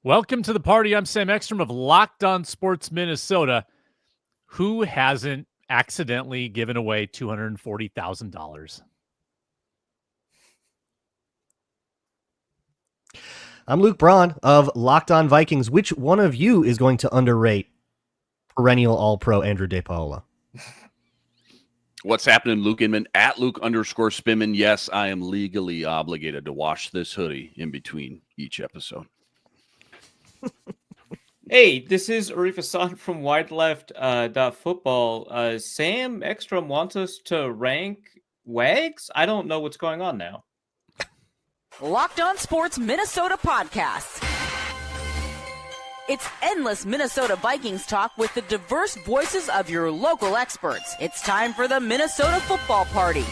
Welcome to the party. I'm Sam Ekstrom of Locked On Sports Minnesota. Who hasn't accidentally given away $240,000? I'm Luke Braun of Locked On Vikings. Which one of you is going to underrate perennial All-Pro Andrew DePaola? What's happening, Luke Inman at Luke_Spinman? Yes, I am legally obligated to wash this hoodie in between each episode. Hey, this is Arif Hasan from WideLeft.Football. Sam Ekstrom wants us to rank Wags? I don't know what's going on now. Locked On Sports Minnesota Podcasts. It's endless Minnesota Vikings talk with the diverse voices of your local experts. It's time for the Minnesota Football Party.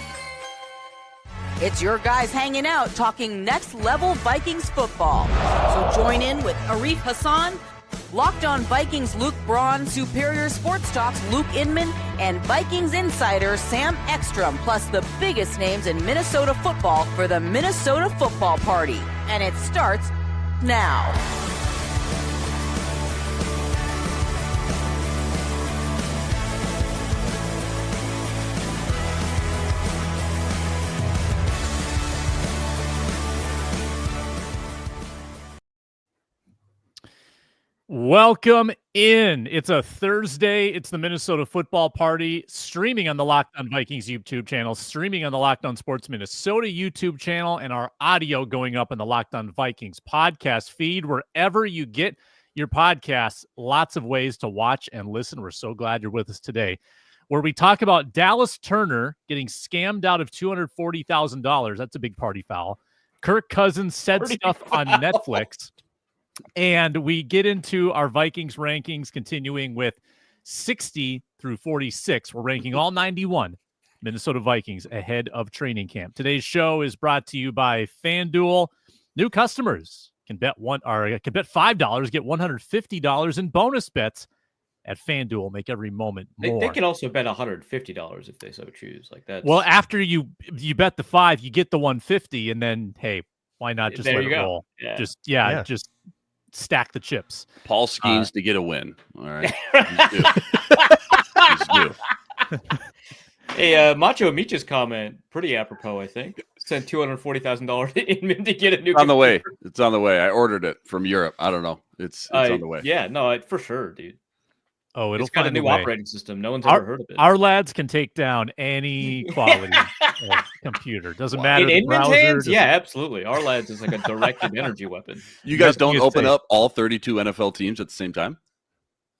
It's your guys hanging out talking next level Vikings football. So join in with Arif Hasan, Locked On Vikings Luke Braun, Superior Sports Talks Luke Inman, and Vikings insider Sam Ekstrom, plus the biggest names in Minnesota football for the Minnesota Football Party. And it starts now. Welcome in. It's a Thursday. It's the Minnesota Football Party, streaming on the Locked On Vikings YouTube channel, streaming on the Locked On Sports Minnesota YouTube channel, and our audio going up on the Locked On Vikings podcast feed. Wherever you get your podcasts, lots of ways to watch and listen. We're so glad you're with us today, where we talk about Dallas Turner getting scammed out of $240,000. That's a big party foul. Kirk Cousins said stuff on Netflix. And we get into our Vikings rankings, continuing with 60 through 46. We're ranking all 91 Minnesota Vikings ahead of training camp. Today's show is brought to you by FanDuel. New customers can bet $5, get $150 in bonus bets at FanDuel. Make every moment more. They can also bet $150 if they so choose. Like that. Well, after you bet the $5, you get the $150, and then hey, why not just let it roll? Yeah. Just stack the chips. Paul schemes to get a win. All right. He's due. Hey, Macho Micha's comment, pretty apropos, I think. Sent $240,000 to Inman to get a new It's on the way. It's on the way. I ordered it from Europe. I don't know. It's on the way. Yeah, no, for sure, dude. Oh, It's got a new operating system. No one's ever heard of it. Our lads can take down any quality computer. Doesn't matter. In Inman's hands? Yeah, absolutely. Our lads is like a directed energy weapon. You guys don't open up all 32 NFL teams at the same time?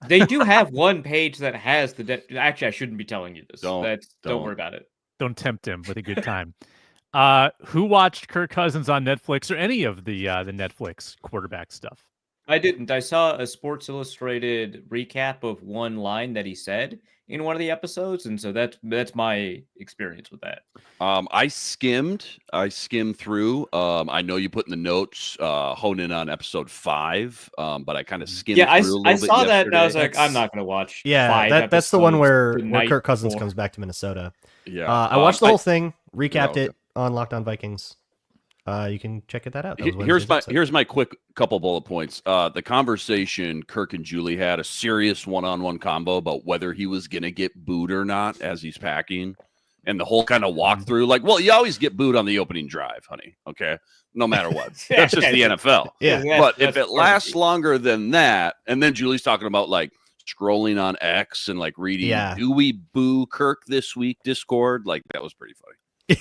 They do have one page that has the... Actually, I shouldn't be telling you this. Don't worry about it. Don't tempt him with a good time. Who watched Kirk Cousins on Netflix or any of the Netflix quarterback stuff? I didn't. I saw a Sports Illustrated recap of one line that he said in one of the episodes, and so that's my experience with that. I skimmed through. I know you put in the notes, hone in on episode 5, but I kind of skimmed through a little bit. I saw that, and I was yesterday. like, I'm not going to watch. That's the one where Kirk Cousins comes back to Minnesota. Yeah, I watched the whole thing, recapped it on Locked On Vikings. You can check that out. Here's my quick couple bullet points. The conversation Kirk and Julie had, a serious one-on-one combo about whether he was going to get booed or not as he's packing, and the whole kind of walkthrough. Like, well, you always get booed on the opening drive, honey. Okay, no matter what. That's just the NFL. Yeah. But if it lasts longer than that, and then Julie's talking about like scrolling on X and like reading, do we boo Kirk this week? Discord, like that was pretty funny.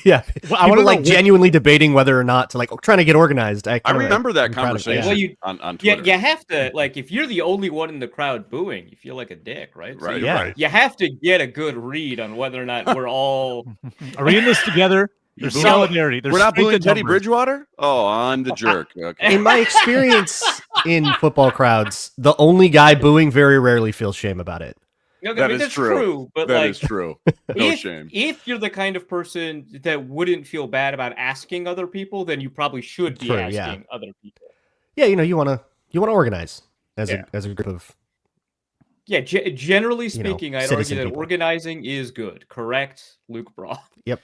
Yeah, I want to like genuinely debating whether or not to like trying to get organized. I remember that conversation. Well, on Twitter. You have to like if you're the only one in the crowd booing, you feel like a dick, right? Right. So you have to get a good read on whether or not we're all are we in this together. There's solidarity. We're not booing Teddy Bridgewater. Oh, I'm the jerk. Okay. In my experience in football crowds, the only guy booing very rarely feels shame about it. Okay, that is true. But that is true. No shame. If you're the kind of person that wouldn't feel bad about asking other people, then you probably should be asking other people. Yeah, you want to organize as a group of. Yeah, generally speaking, I'd argue that people. Organizing is good. Correct, Luke Braun. Yep.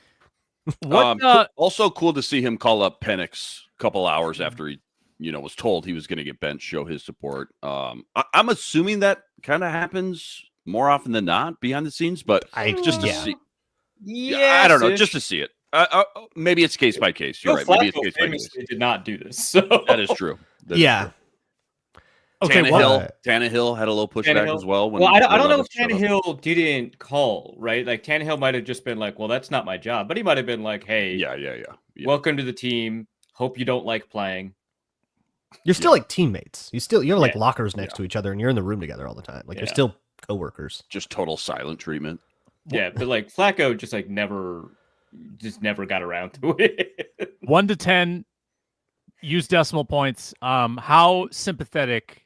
Also cool to see him call up Penix a couple hours after he was told he was going to get benched, show his support. I'm assuming that kind of happens more often than not behind the scenes, but just to see. Yeah, I don't know, just to see it. Maybe it's case by case. You're right. Maybe it's case by case. Did not do this. So that is true. That is true. Okay, Tannehill had a little pushback as well. I don't know if Tannehill didn't call, right? Like Tannehill might have just been like, "Well, that's not my job," but he might have been like, "Hey, yeah. Welcome to the team. Hope you don't like playing." You're still like teammates. You have like lockers next to each other, and you're in the room together all the time. Like you're still coworkers. Just total silent treatment. Yeah, but like Flacco just like never got around to it. 1 to 10, use decimal points. How sympathetic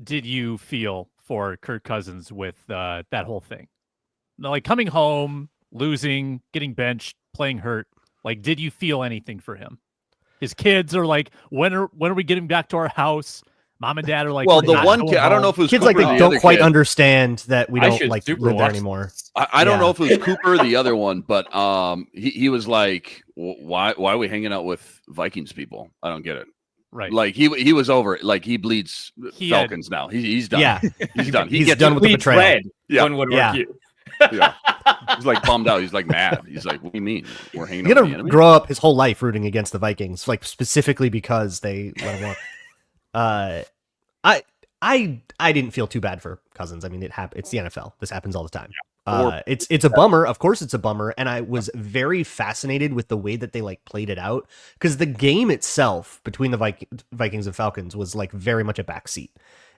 did you feel for Kirk Cousins with that whole thing? Like coming home, losing, getting benched, playing hurt. Like, did you feel anything for him? His kids are like, when are we getting back to our house? Mom and dad are like, well, the one kid, I don't know if it was kids Cooper, like they don't quite understand that we don't like live there anymore. I don't know if it was Cooper or the other one, but he was like, why are we hanging out with Vikings people? I don't get it. Right. Like he was over it. Like he bleeds Falcons now. He's done. Yeah. He's done. He's done with the betrayal. Red, one would argue. Yeah. He's like bummed out. He's like mad. He's like, what do you mean? We're hanging out with the enemy? Grow up his whole life rooting against the Vikings, like specifically because they let him walk. I didn't feel too bad for Cousins. I mean, it's the NFL. This happens all the time. It's a bummer. Of course it's a bummer. And I was very fascinated with the way that they like played it out, because the game itself between the Vikings and Falcons was like very much a backseat.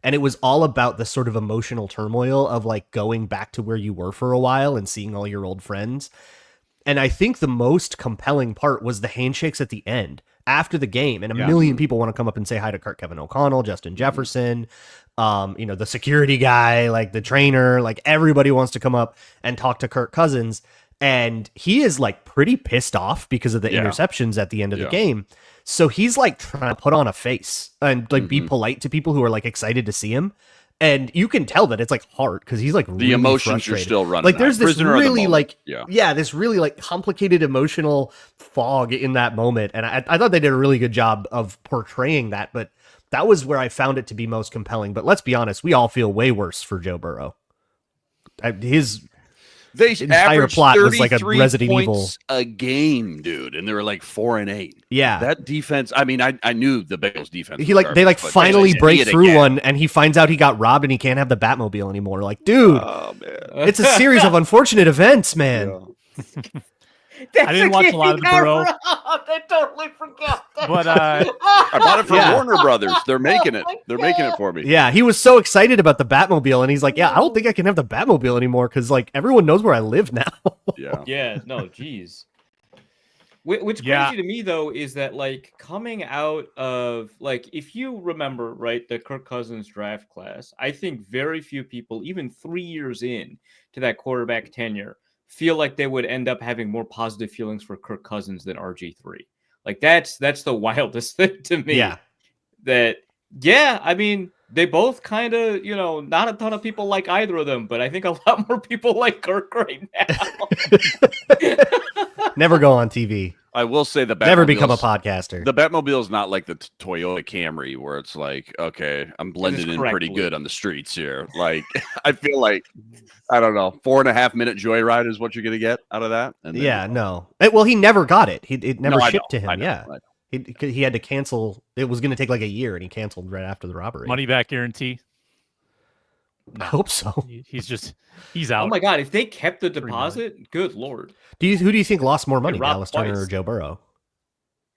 And it was all about the sort of emotional turmoil of like going back to where you were for a while and seeing all your old friends. And I think the most compelling part was the handshakes at the end after the game. And a million people want to come up and say hi to Kevin O'Connell, Justin Jefferson, the security guy, like the trainer, like everybody wants to come up and talk to Kirk Cousins. And he is like pretty pissed off because of the interceptions at the end of the game. So he's like trying to put on a face and like be polite to people who are like excited to see him. And you can tell that it's like hard because he's like the really emotions frustrated. are still running. Like there's this really like this really like complicated emotional fog in that moment. And I thought they did a really good job of portraying that, but that was where I found it to be most compelling. But let's be honest, we all feel way worse for Joe Burrow. His entire plot was like a Resident Evil a game, dude, and they were like 4-8. Yeah, that defense. I mean, I knew the Bengals defense. They finally break through one, and he finds out he got robbed, and he can't have the Batmobile anymore. Like, dude, it's a series of unfortunate events, man. Yeah. I didn't watch a lot of the Burrow. I totally forgot that. But I bought it from Warner Brothers. They're making it. They're making it for me. Yeah, he was so excited about the Batmobile, and he's like, "Yeah, I don't think I can have the Batmobile anymore because like everyone knows where I live now." Yeah. No, geez. What's crazy to me though is that like coming out of like if you remember right the Kirk Cousins draft class, I think very few people, even 3 years in to that quarterback tenure, feel like they would end up having more positive feelings for Kirk Cousins than RG3. Like that's the wildest thing to me. I mean, they both kind of, not a ton of people like either of them, but I think a lot more people like Kirk right now. Never go on TV. I will say never become a podcaster. The Batmobile is not like the Toyota Camry where it's like, okay, I'm blended in pretty good on the streets here. Like, I feel like, I don't know, 4.5 minute joyride is what you're going to get out of that. And then, no. Well, he never got it. It never shipped to him. I know. He had to cancel. It was going to take like a year, and he canceled right after the robbery. Money back guarantee. I hope so. He's out. Oh my god! If they kept the deposit, good lord. Who do you think lost more money, Dallas Turner or Joe Burrow?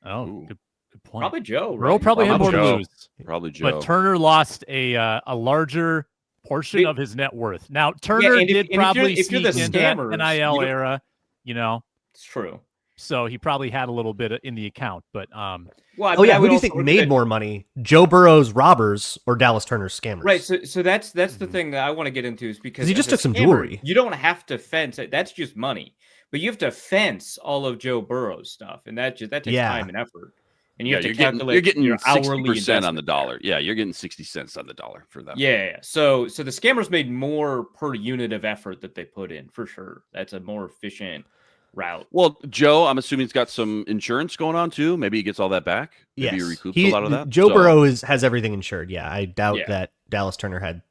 Oh, good point. Probably Joe. Right? Burrow probably had more to lose. Probably Joe. But Turner lost a larger portion of his net worth. Now Turner did probably sneak into that NIL era. It's true. So he probably had a little bit in the account, but who do you think made more money? Joe Burrow's robbers or Dallas Turner's scammers? Right. So that's the thing that I want to get into is because he just took some jewelry. You don't have to fence it. That's just money, but you have to fence all of Joe Burrow's stuff, and that takes time and effort. And you have to calculate. You're getting your hourly 60% on the dollar. Yeah, you're getting 60 cents on the dollar for that. Yeah. So the scammers made more per unit of effort that they put in for sure. That's a more efficient route. Well, Joe, I'm assuming he's got some insurance going on too. Maybe he gets all that back. Maybe he recoups a lot of that. Joe Burrow has everything insured. Yeah, I doubt Yeah. that Dallas Turner had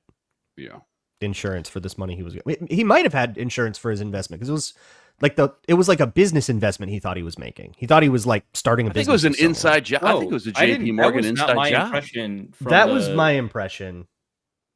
Yeah. insurance for this money he was. He might have had insurance for his investment because it was like a business investment he thought he was making. He thought he was like starting a business. I think it was an inside job. I think it was a JP Morgan inside job. That was my impression.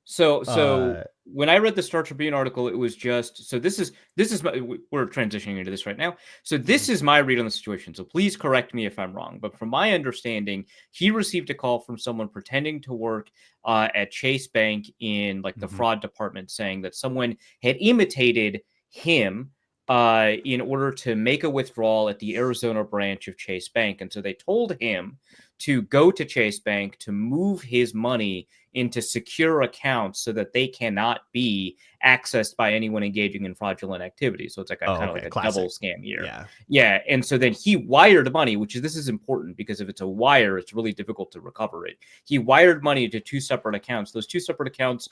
So when I read the Star Tribune article, it was just this is we're transitioning into this right now. So this is my read on the situation. So please correct me if I'm wrong. But from my understanding, he received a call from someone pretending to work at Chase Bank in like the fraud department, saying that someone had imitated him in order to make a withdrawal at the Arizona branch of Chase Bank. And so they told him to go to Chase Bank to move his money into secure accounts so that they cannot be accessed by anyone engaging in fraudulent activity. So it's like kind of like a double scam here. Yeah. And so then he wired money, this is important because if it's a wire, it's really difficult to recover it. He wired money to 2 separate accounts. Those 2 separate accounts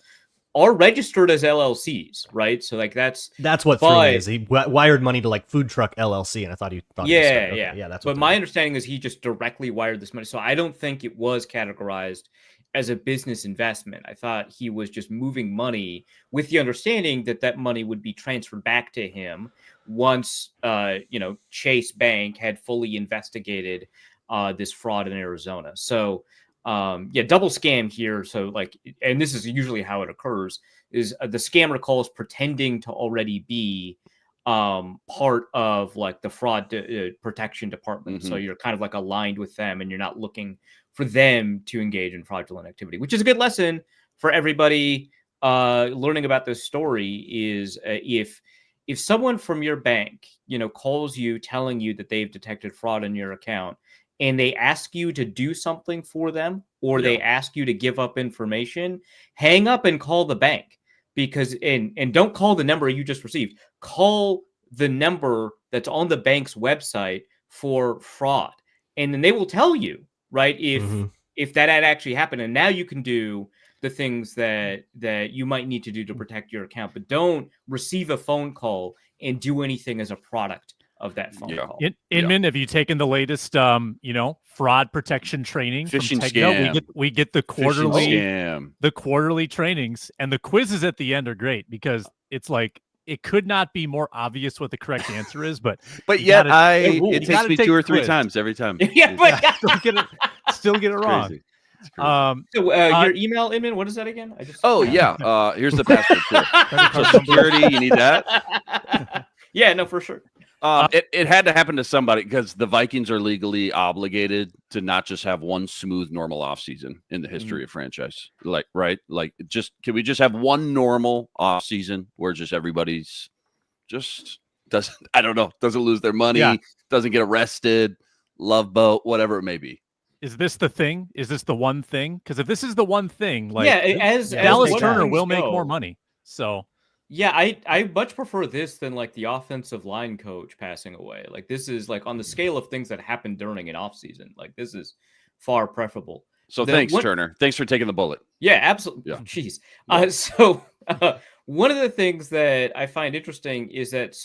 are registered as LLCs, right? So like that's what threw me is he wired money to like Food Truck LLC, and I thought he thought that's. But my understanding is he just directly wired this money, so I don't think it was categorized as a business investment. I thought he was just moving money with the understanding that that money would be transferred back to him once Chase Bank had fully investigated this fraud in Arizona. So. Double scam here. So like, and this is usually how it occurs is the scammer calls pretending to already be part of like the fraud protection department. So you're kind of like aligned with them and you're not looking for them to engage in fraudulent activity, which is a good lesson for everybody learning about this story is if someone from your bank, calls you telling you that they've detected fraud in your account, and they ask you to do something for them, or they ask you to give up information, hang up and call the bank because, and don't call the number you just received. Call the number that's on the bank's website for fraud. And then they will tell you, right, if that had actually happened. And now you can do the things that you might need to do to protect your account, but don't receive a phone call and do anything as a product of that phone call. Inman, have you taken the latest, fraud protection training? Phishing from scam. We get the quarterly trainings, and the quizzes at the end are great because it's like it could not be more obvious what the correct answer is, but yet it takes me 2 or 3 times every time. Still get it wrong. Your email, Inman, what is that again? Here's the password. So security, you need that. Yeah, no, for sure. It had to happen to somebody because the Vikings are legally obligated to not just have one smooth, normal offseason in the history of franchise. Like, right? Like, can we just have one normal offseason where just everybody's doesn't lose their money, doesn't get arrested, love boat, whatever it may be. Is this the thing? Is this the one thing? Because if this is the one thing, like Dallas Turner will make more money. So. Yeah, I much prefer this than like the offensive line coach passing away. Like this is like on the scale of things that happen during an offseason. Like this is far preferable. So thanks, Turner. Thanks for taking the bullet. Yeah, absolutely. Yeah. Jeez. One of the things that I find interesting is that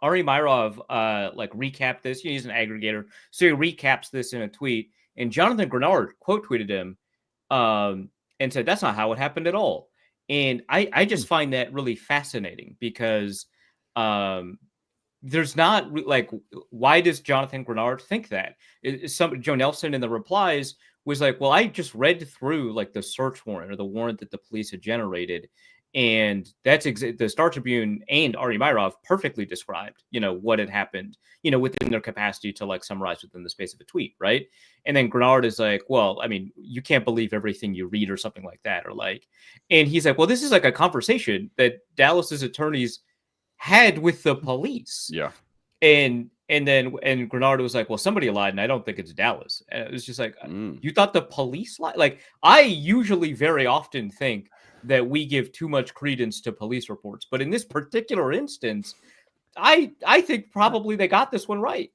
Ari Myrov recapped this. He's an aggregator. So he recaps this in a tweet. And Jonathan Grenard quote tweeted him and said, "That's not how it happened at all." And I just find that really fascinating because there's not why does Jonathan Grenard think that? Joe Nelson in the replies was like, well, I just read through like the search warrant or the warrant that the police had generated. And that's the Star Tribune and Ari Myrov perfectly described, what had happened, within their capacity to like summarize within the space of a tweet. Right. And then Grenard is like, well, I mean, you can't believe everything you read or something like that. Or like, and he's like, well, this is like a conversation that Dallas's attorneys had with the police. Yeah. And Grenard was like, well, somebody lied and I don't think it's Dallas. And it was just like, you thought the police lied? Like, I usually very often think that we give too much credence to police reports. But in this particular instance, I think probably they got this one right.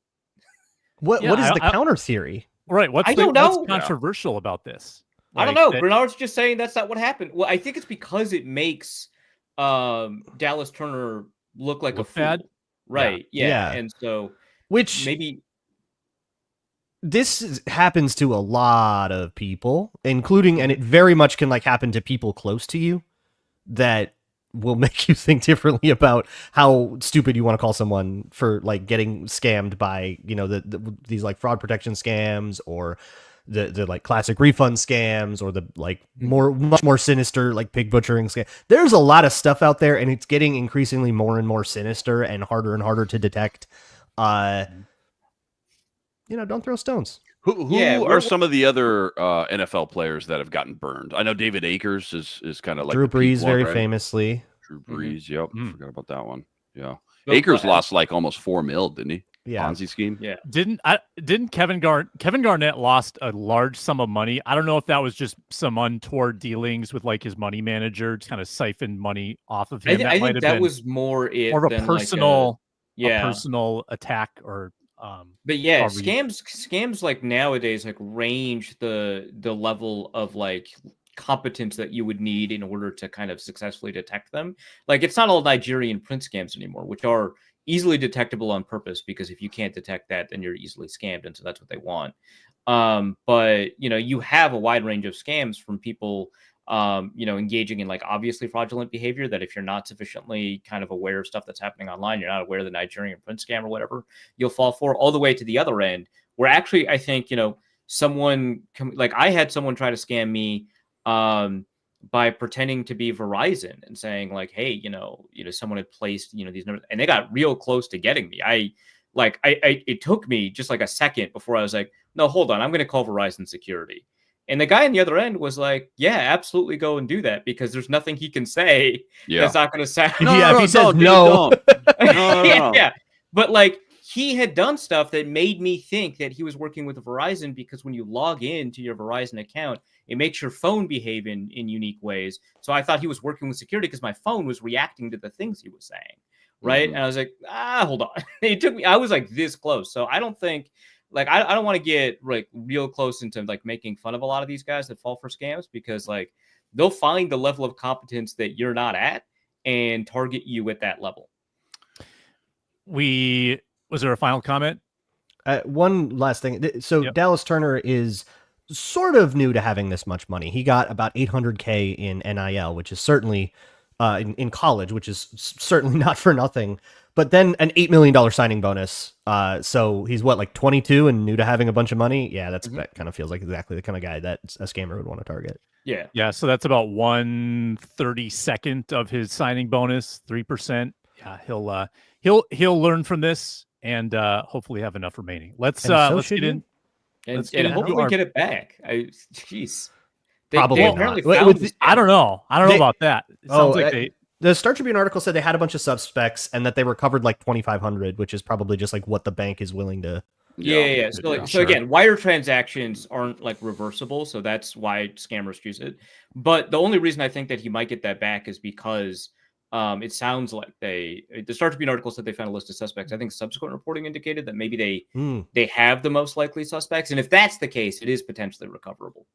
What is the counter theory? Right. What's controversial about this? I don't know. Grenard's just saying that's not what happened. Well, I think it's because it makes Dallas Turner look like a fool. Right. Yeah. And so Which maybe this happens to a lot of people, including, and it very much can like happen to people close to you that will make you think differently about how stupid you want to call someone for like getting scammed by, you know, these like fraud protection scams, or the like classic refund scams, or the like much more sinister like pig butchering scam. There's a lot of stuff out there, and it's getting increasingly more and more sinister and harder to detect. You know, don't throw stones. Who are some of the other NFL players that have gotten burned? I know David Akers is kind of like Drew the peak Brees, one, very right? famoess. Drew Brees, yep. Forgot about that one. Yeah. But- Akers lost like almost $4 million, didn't he? Yeah. Ponzi scheme. Yeah. Didn't Kevin Garnett lost a large sum of money? I don't know if that was just some untoward dealings with like his money manager to kind of siphon money off of him. I think that was more of a than personal, like a personal attack or. But yeah, probably- scams like nowadays like range the level of like competence that you would need in order to kind of successfully detect them. Like it's not all Nigerian print scams anymore, which are easily detectable on purpose, because if you can't detect that, then you're easily scammed, and so that's what they want. But you know, you have a wide range of scams from people you know, engaging in like obviously fraudulent behavior that if you're not sufficiently kind of aware of stuff that's happening online, you're not aware of the Nigerian print scam or whatever, you'll fall for, all the way to the other end where actually I think, you know, like I had someone try to scam me by pretending to be Verizon and saying like, hey, you know, someone had placed, you know, these numbers, and they got real close to getting me. It took me just like a second before I was like, no, hold on, I'm going to call Verizon security. And the guy on the other end was like, yeah, absolutely go and do that, because there's nothing he can say that's not going to sound. If he says no. Yeah. But like he had done stuff that made me think that he was working with Verizon, because when you log into your Verizon account, it makes your phone behave in unique ways. So I thought he was working with security because my phone was reacting to the things he was saying. Right. And I was like, hold on. It took me, I was like this close. So I don't think, like, I don't want to get like real close into like making fun of a lot of these guys that fall for scams, because like they'll find the level of competence that you're not at and target you at that level. Was there a final comment? One last thing. So Dallas Turner is sort of new to having this much money. He got about $800K in NIL, which is certainly in college, which is certainly not for nothing. But then an $8 million signing bonus. So he's what, like 22 and new to having a bunch of money? Yeah, that kind of feels like exactly the kind of guy that a scammer would want to target. Yeah. Yeah. So that's about 1/32 of his signing bonus, 3%. Yeah, he'll learn from this and hopefully have enough remaining. Let's get in. And hopefully get it back. Jeez. Probably they not. I don't know about that. It sounds like the Star Tribune article said they had a bunch of suspects and that they recovered like 2,500, which is probably just like what the bank is willing to. Yeah. So again, wire transactions aren't like reversible, so that's why scammers use it. But the only reason I think that he might get that back is because it sounds like the Star Tribune article said they found a list of suspects. I think subsequent reporting indicated that maybe they have the most likely suspects, and if that's the case, it is potentially recoverable.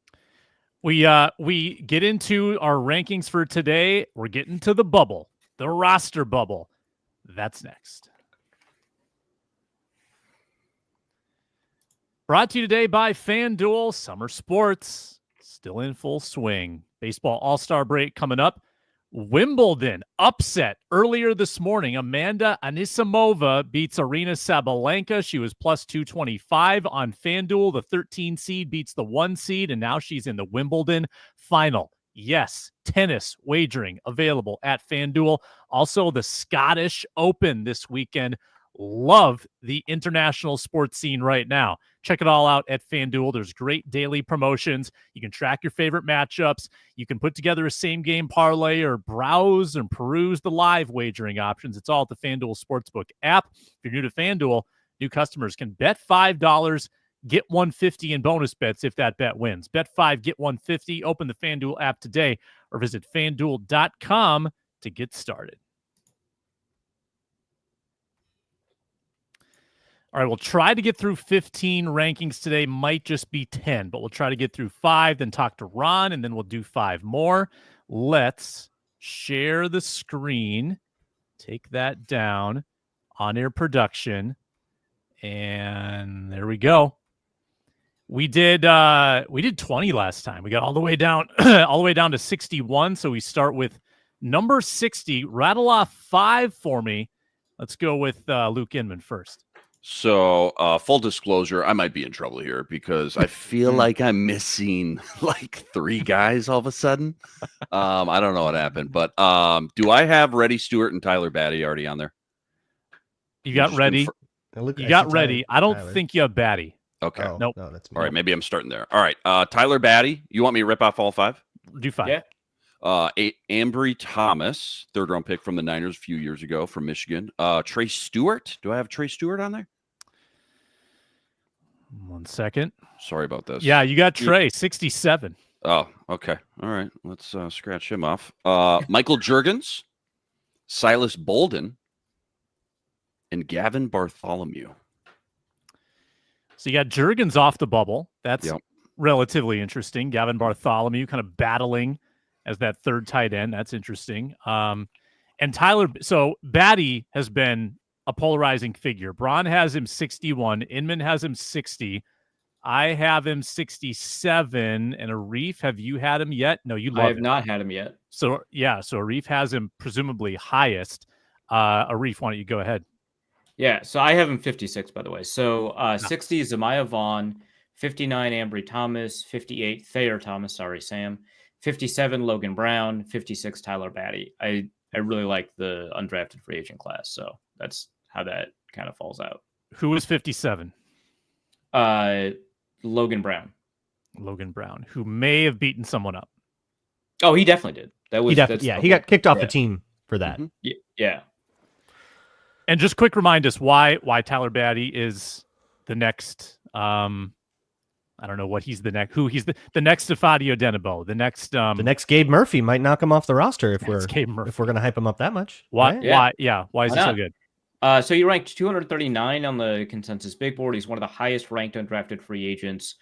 We get into our rankings for today. We're getting to the bubble, the roster bubble. That's next. Brought to you today by FanDuel. Summer sports still in full swing. Baseball All-Star break coming up. Wimbledon upset earlier this morning. Amanda Anisimova beats Arina Sabalenka. She was plus 225 on FanDuel. The 13 seed beats the 1 seed, and now she's in the Wimbledon final. Yes, tennis wagering available at FanDuel. Also, the Scottish Open this weekend. Love the international sports scene right now. Check it all out at FanDuel. There's great daily promotions. You can track your favorite matchups. You can put together a same-game parlay or browse and peruse the live wagering options. It's all at the FanDuel Sportsbook app. If you're new to FanDuel, new customers can bet $5, get $150 in bonus bets if that bet wins. Bet 5, get $150. Open the FanDuel app today or visit FanDuel.com to get started. All right, we'll try to get through 15 rankings today. Might just be 10, but we'll try to get through 5, then talk to Ron, and then we'll do 5 more. Let's share the screen. Take that down on-air production. And there we go. We did 20 last time. We got all the way down to 61. So we start with number 60. Rattle off 5 for me. Let's go with Luke Inman first. So, full disclosure, I might be in trouble here because I feel like I'm missing like 3 guys all of a sudden. I don't know what happened, but do I have Reddy Stewart and Tyler Batty already on there? You got Reddy. You got Reddy. I don't think you have Batty. Okay. Oh, Nope. No, that's me. All right. Maybe I'm starting there. All right. Tyler Batty. You want me to rip off all 5? Do 5. Yeah. Ambry Thomas, 3rd round pick from the Niners a few years ago from Michigan. Trey Stewart. Do I have Trey Stewart on there? 1 second. Sorry about this. Yeah, you got Trey, 67. Oh, okay. All right. Let's scratch him off. Michael Juergens, Silas Bolden, and Gavin Bartholomew. So you got Juergens off the bubble. That's Yep. relatively interesting. Gavin Bartholomew kind of battling as that 3rd tight end. That's interesting. And Tyler, so Batty has been a polarizing figure. Braun has him 61. Inman has him 60. I have him 67. And Arif, have you had him yet? No, you love I have him. not had him yet. So, yeah, so Arif has him presumably highest. Arif, why don't you go ahead? Yeah, so I have him 56, by the way. So 60 is Zamaya Vaughn, 59 Ambry Thomas, 58 Thayer Thomas, sorry, Sam, 57 Logan Brown, 56 Tyler Batty. I really like the undrafted free agent class, so that's how that kind of falls out. Who was 57? Logan Brown. Logan Brown, who may have beaten someone up. Oh, he definitely did. That was He got kicked off the team for that. Mm-hmm. Yeah. And just quick remind us why Tyler Batty is the next. I don't know what he's the next. Who he's the next Safadio Denebo. The next Gabe Murphy might knock him off the roster if we're Gabe Murphy. if we're gonna hype him up that much. Why? Right? Why is he so good? So he ranked 239 on the consensus big board. He's one of the highest ranked undrafted free agents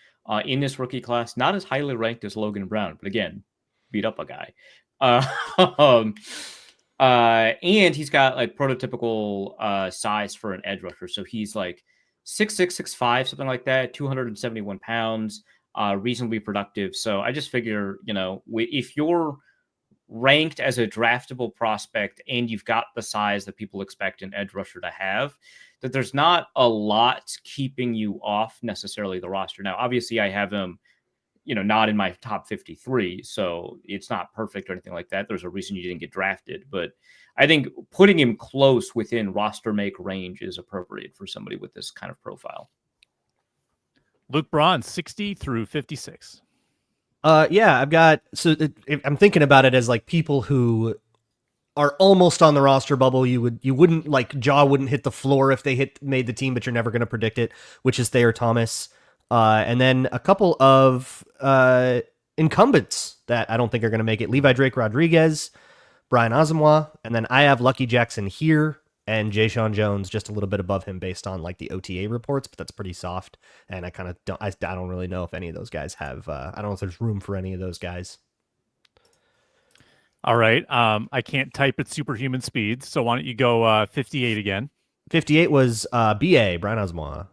in this rookie class. Not as highly ranked as Logan Brown, but again, beat up a guy. And he's got like prototypical size for an edge rusher. So he's like 6'6", 6'5", something like that, 271 pounds, reasonably productive. So I just figure, if you're ranked as a draftable prospect and you've got the size that people expect an edge rusher to have, that there's not a lot keeping you off necessarily the roster. Now, obviously I have him, not in my top 53, so it's not perfect or anything like that. There's a reason you didn't get drafted, but I think putting him close within roster make range is appropriate for somebody with this kind of profile. Luke Braun, 60 through 56. Yeah, I've got. So I'm thinking about it as like people who are almost on the roster bubble. You wouldn't like jaw wouldn't hit the floor if they made the team, but you're never going to predict it. Which is Thayer Thomas, and then a couple of incumbents that I don't think are going to make it: Levi Drake Rodriguez, Brian Asamoah, and then I have Lucky Jackson here and Jay Sean Jones just a little bit above him based on like the OTA reports, but that's pretty soft. And I kind of don't really know if any of those guys have. I don't know if there's room for any of those guys. All right. I can't type at superhuman speed, so why don't you go 58 again? 58 was BA Brian Asamoah.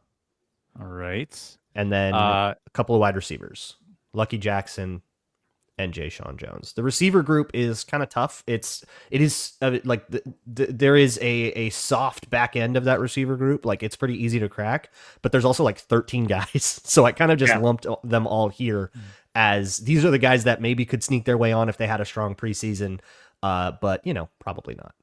All right. And then a couple of wide receivers, Lucky Jackson and Jay Sean Jones. The receiver group is kind of tough. It is like there is a soft back end of that receiver group. Like it's pretty easy to crack, but there's also like 13 guys. So I kind of just lumped them all here as these are the guys that maybe could sneak their way on if they had a strong preseason. But probably not.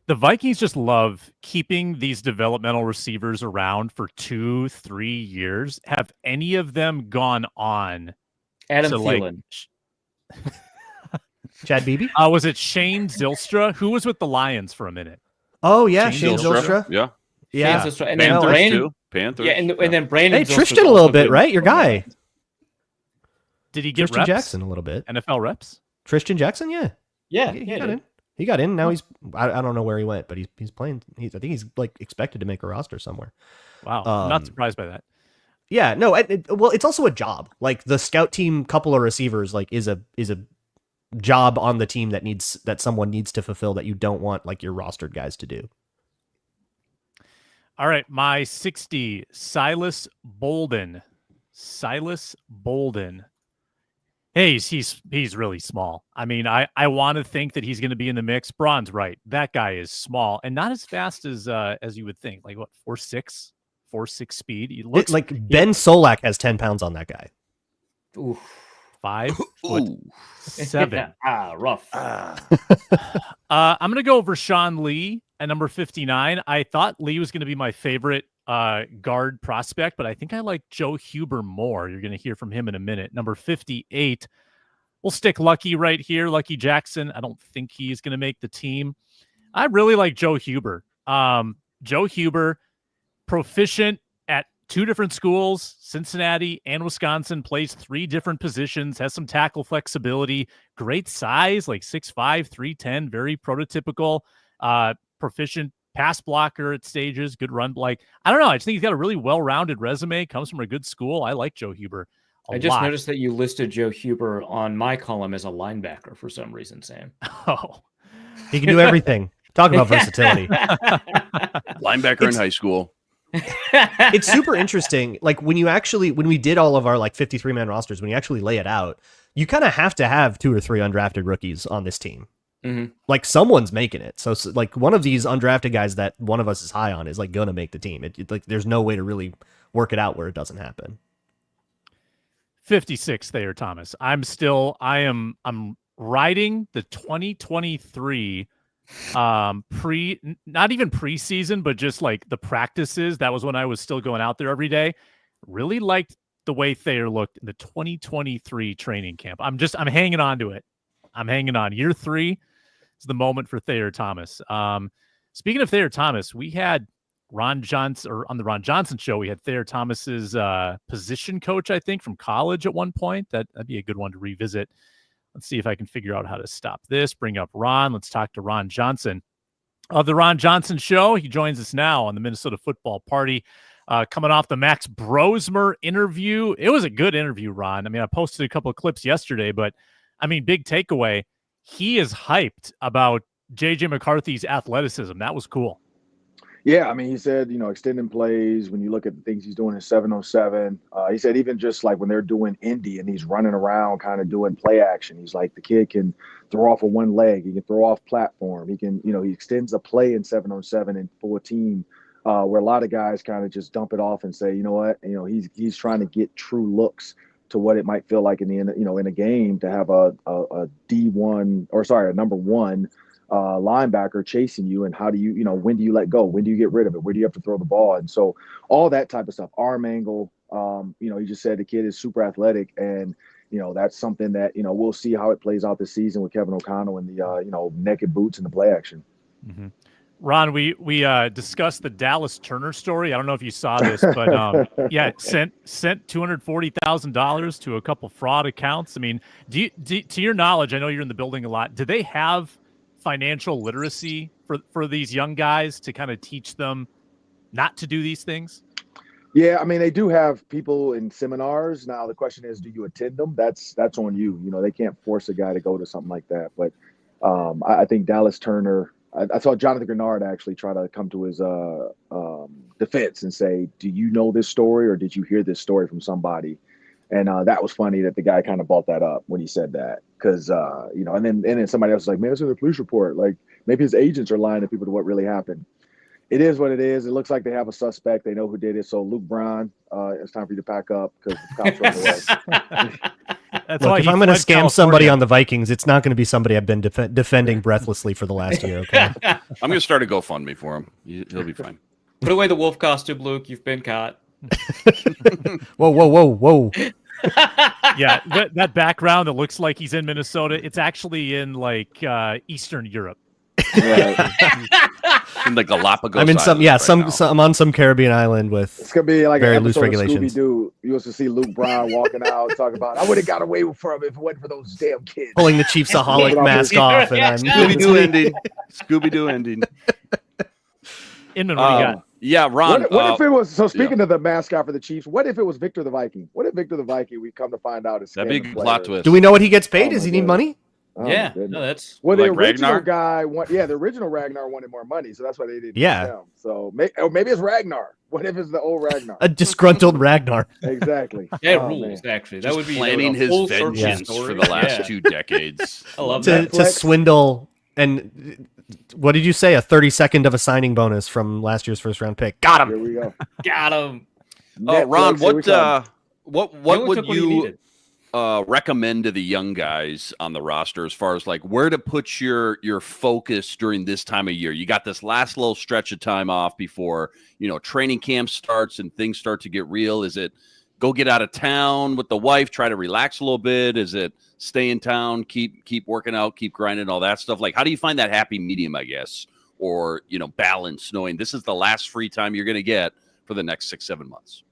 The Vikings just love keeping these developmental receivers around for 2-3 years. Have any of them gone on? Adam Thielen. Chad Beebe? Was it Shane Zylstra? Who was with the Lions for a minute? Oh, yeah, Shane Zylstra. Yeah. Yeah. Shane Zylstra. And Panthers, then Brandon, too. Panthers. Yeah, and then Brandon. Hey, Tristan a little bit, right? Your guy. Did he get Tristan reps? Jackson a little bit. NFL reps? Tristan Jackson, yeah. Yeah, He got in. He got in. Now he's I don't know where he went, but he's playing. I think he's like expected to make a roster somewhere. Wow. I'm not surprised by that. Yeah, no. Well, it's also a job. Like the scout team, couple of receivers, like is a job on the team that someone needs to fulfill that you don't want like your rostered guys to do. All right, my 60, Silas Bolden. Silas Bolden. Hey, he's really small. I mean, I want to think that he's going to be in the mix. Braun's right. That guy is small and not as fast as you would think. Like what, 4.6 speed. He looks like Ben Solak has 10 pounds on that guy. Ooh. 5'7". Rough. I'm going to go over Sean Lee at number 59. I thought Lee was going to be my favorite guard prospect, but I think I like Joe Huber more. You're going to hear from him in a minute. Number 58. We'll stick Lucky right here. Lucky Jackson. I don't think he's going to make the team. I really like Joe Huber. Joe Huber, proficient at 2 different schools, Cincinnati and Wisconsin, plays 3 different positions, has some tackle flexibility, great size, like 6'5", 310, very prototypical, proficient pass blocker at stages, good run. Like, I don't know. I just think he's got a really well-rounded resume, comes from a good school. I like Joe Huber I just noticed that you listed Joe Huber on my column as a linebacker for some reason, Sam. Oh, he can do everything. Talk about versatility. Linebacker in high school. It's super interesting. Like when we did all of our like 53-man rosters, when you actually lay it out, you kind of have to have 2 or 3 undrafted rookies on this team. Mm-hmm. Like someone's making it. So like one of these undrafted guys that one of us is high on is like going to make the team. It like there's no way to really work it out where it doesn't happen. 56 Thayer Thomas. I'm riding the 2023 not even preseason, but just like the practices. That was when I was still going out there every day. Really liked the way Thayer looked in the 2023 training camp. I'm hanging on to it. I'm hanging on. Year 3 is the moment for Thayer Thomas. Speaking of Thayer Thomas, we had on the Ron Johnson show, we had Thayer Thomas's position coach, I think, from college at one point. That'd be a good one to revisit. Let's see if I can figure out how to stop this. Bring up Ron. Let's talk to Ron Johnson of the Ron Johnson Show. He joins us now on the Minnesota Football Party, coming off the Max Brosmer interview. It was a good interview, Ron. I mean, I posted a couple of clips yesterday, but I mean, big takeaway. He is hyped about J.J. McCarthy's athleticism. That was cool. Yeah, I mean, he said, extending plays, when you look at the things he's doing in 707, he said even just like when they're doing Indy and he's running around kind of doing play action, he's like the kid can throw off of one leg, he can throw off platform, he can, he extends a play in 707 and full team where a lot of guys kind of just dump it off and say, you know what, he's trying to get true looks to what it might feel like in the end, in a game to have a number 1 linebacker chasing you, and how do you, when do you let go? When do you get rid of it? Where do you have to throw the ball? And so all that type of stuff, arm angle, he just said the kid is super athletic, and, that's something that, we'll see how it plays out this season with Kevin O'Connell and the, naked boots and the play action. Mm-hmm. Ron, we discussed the Dallas Turner story. I don't know if you saw this, but yeah, sent $240,000 to a couple fraud accounts. I mean, to your knowledge, I know you're in the building a lot. Do they have financial literacy for these young guys to kind of teach them not to do these things? Yeah, I mean, they do have people in seminars. Now the question is, do you attend them? That's on you. They can't force a guy to go to something like that. But I think Dallas Turner, I saw Jonathan Grenard actually try to come to his defense and say, do you know this story, or did you hear this story from somebody? And that was funny that the guy kind of brought that up when he said that, because and then somebody else was like, man, it's in the police report. Like maybe his agents are lying to people to what really happened. It is what it is. It looks like they have a suspect. They know who did it. So Luke Braun, it's time for you to pack up because the cops are on the way. Look, if I'm going to scam somebody on the Vikings, it's not going to be somebody I've been defending breathlessly for the last year. Okay, I'm going to start a GoFundMe for him. He'll be fine. Put away the wolf costume, Luke. You've been caught. Whoa. Yeah, that background that looks like he's in Minnesota, it's actually in like Eastern Europe. Right. In the Galapagos. I'm in I'm on some Caribbean island with it's gonna be like very an loose regulations. Scooby-Doo. You used to see Luke Braun walking out talking about, I would have got away from him if it wasn't for those damn kids. Pulling the Chiefsaholic mask off, and I'm Scooby-Doo ending. Scooby-Doo ending. Inman, what do you got? Yeah, Ron. What if it was, so speaking of the mascot for the Chiefs, what if it was Victor the Viking? What if Victor the Viking, we come to find out, is that'd be a good plot twist. Do we know what he gets paid? Does he need money? Oh, yeah, my goodness. no, that's Well, the Like original Ragnar? guy, the original Ragnar wanted more money, so that's why they didn't Yeah. use him. So maybe it's Ragnar. What if it's the old Ragnar? A disgruntled Ragnar. Exactly. that Oh, rules. man. Actually, that Just would be planning a his full circle vengeance for story. the last Yeah. 2 decades. I love To, that. to Netflix. swindle, and what did you say? A 32nd of a signing bonus from last year's first round pick. Got Here him. we go. Got him. Ron, Netflix, here we come. what He only would took what he you needed. recommend to the young guys on the roster as far as like where to put your focus during this time of year? You got this last little stretch of time off before, training camp starts and things start to get real. Is it go get out of town with the wife, try to relax a little bit? Is it stay in town, keep working out, keep grinding, all that stuff? Like, how do you find that happy medium, I guess, or, balance, knowing this is the last free time you're going to get for the next 6-7 months?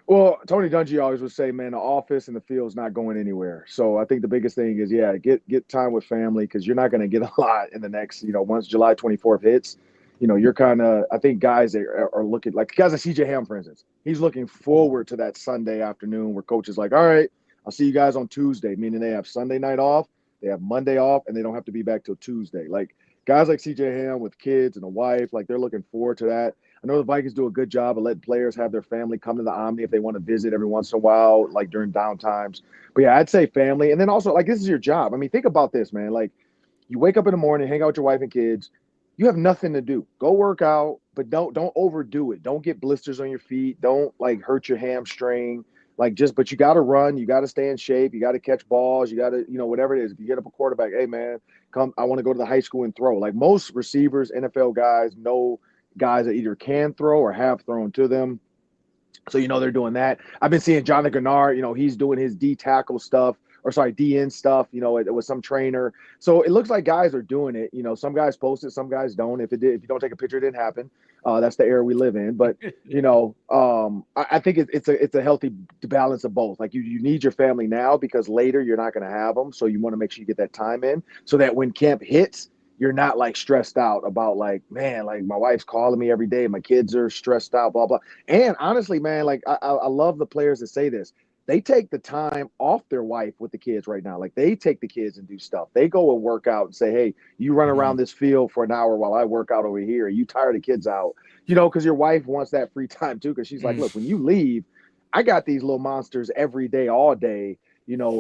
Well, Tony Dungy always would say, man, the office and the field's not going anywhere. So I think the biggest thing is, get time with family, because you're not going to get a lot in the next, once July 24th hits, you're kind of, I think guys are looking, like guys like CJ Ham, for instance, he's looking forward to that Sunday afternoon where coach is like, all right, I'll see you guys on Tuesday, meaning they have Sunday night off, they have Monday off, and they don't have to be back till Tuesday. Like guys like CJ Ham with kids and a wife, like they're looking forward to that. I know the Vikings do a good job of letting players have their family come to the Omni if they want to visit every once in a while, like during downtimes. But yeah, I'd say family. And then also, like, this is your job. I mean, think about this, man. Like, you wake up in the morning, hang out with your wife and kids. You have nothing to do. Go work out, but don't overdo it. Don't get blisters on your feet. Don't like hurt your hamstring. But you got to run. You got to stay in shape. You got to catch balls. You got to, whatever it is. If you get up a quarterback, hey man, come. I want to go to the high school and throw. Like most receivers, NFL guys know guys that either can throw or have thrown to them. So, they're doing that. I've been seeing Jonathan Gennard, he's doing his D end stuff, with some trainer. So it looks like guys are doing it. Some guys post it, some guys don't. If you don't take a picture, it didn't happen. That's the era we live in. But, I think it's a healthy balance of both. Like you need your family now because later you're not going to have them. So you want to make sure you get that time in so that when camp hits, you're not like stressed out about like, man, like my wife's calling me every day. My kids are stressed out, blah, blah. And honestly, man, like I love the players that say this. They take the time off their wife with the kids right now. Like they take the kids and do stuff. They go and work out and say, hey, you run around this field for an hour while I work out over here. You tire the kids out, because your wife wants that free time too. Because she's like, look, when you leave, I got these little monsters every day, all day,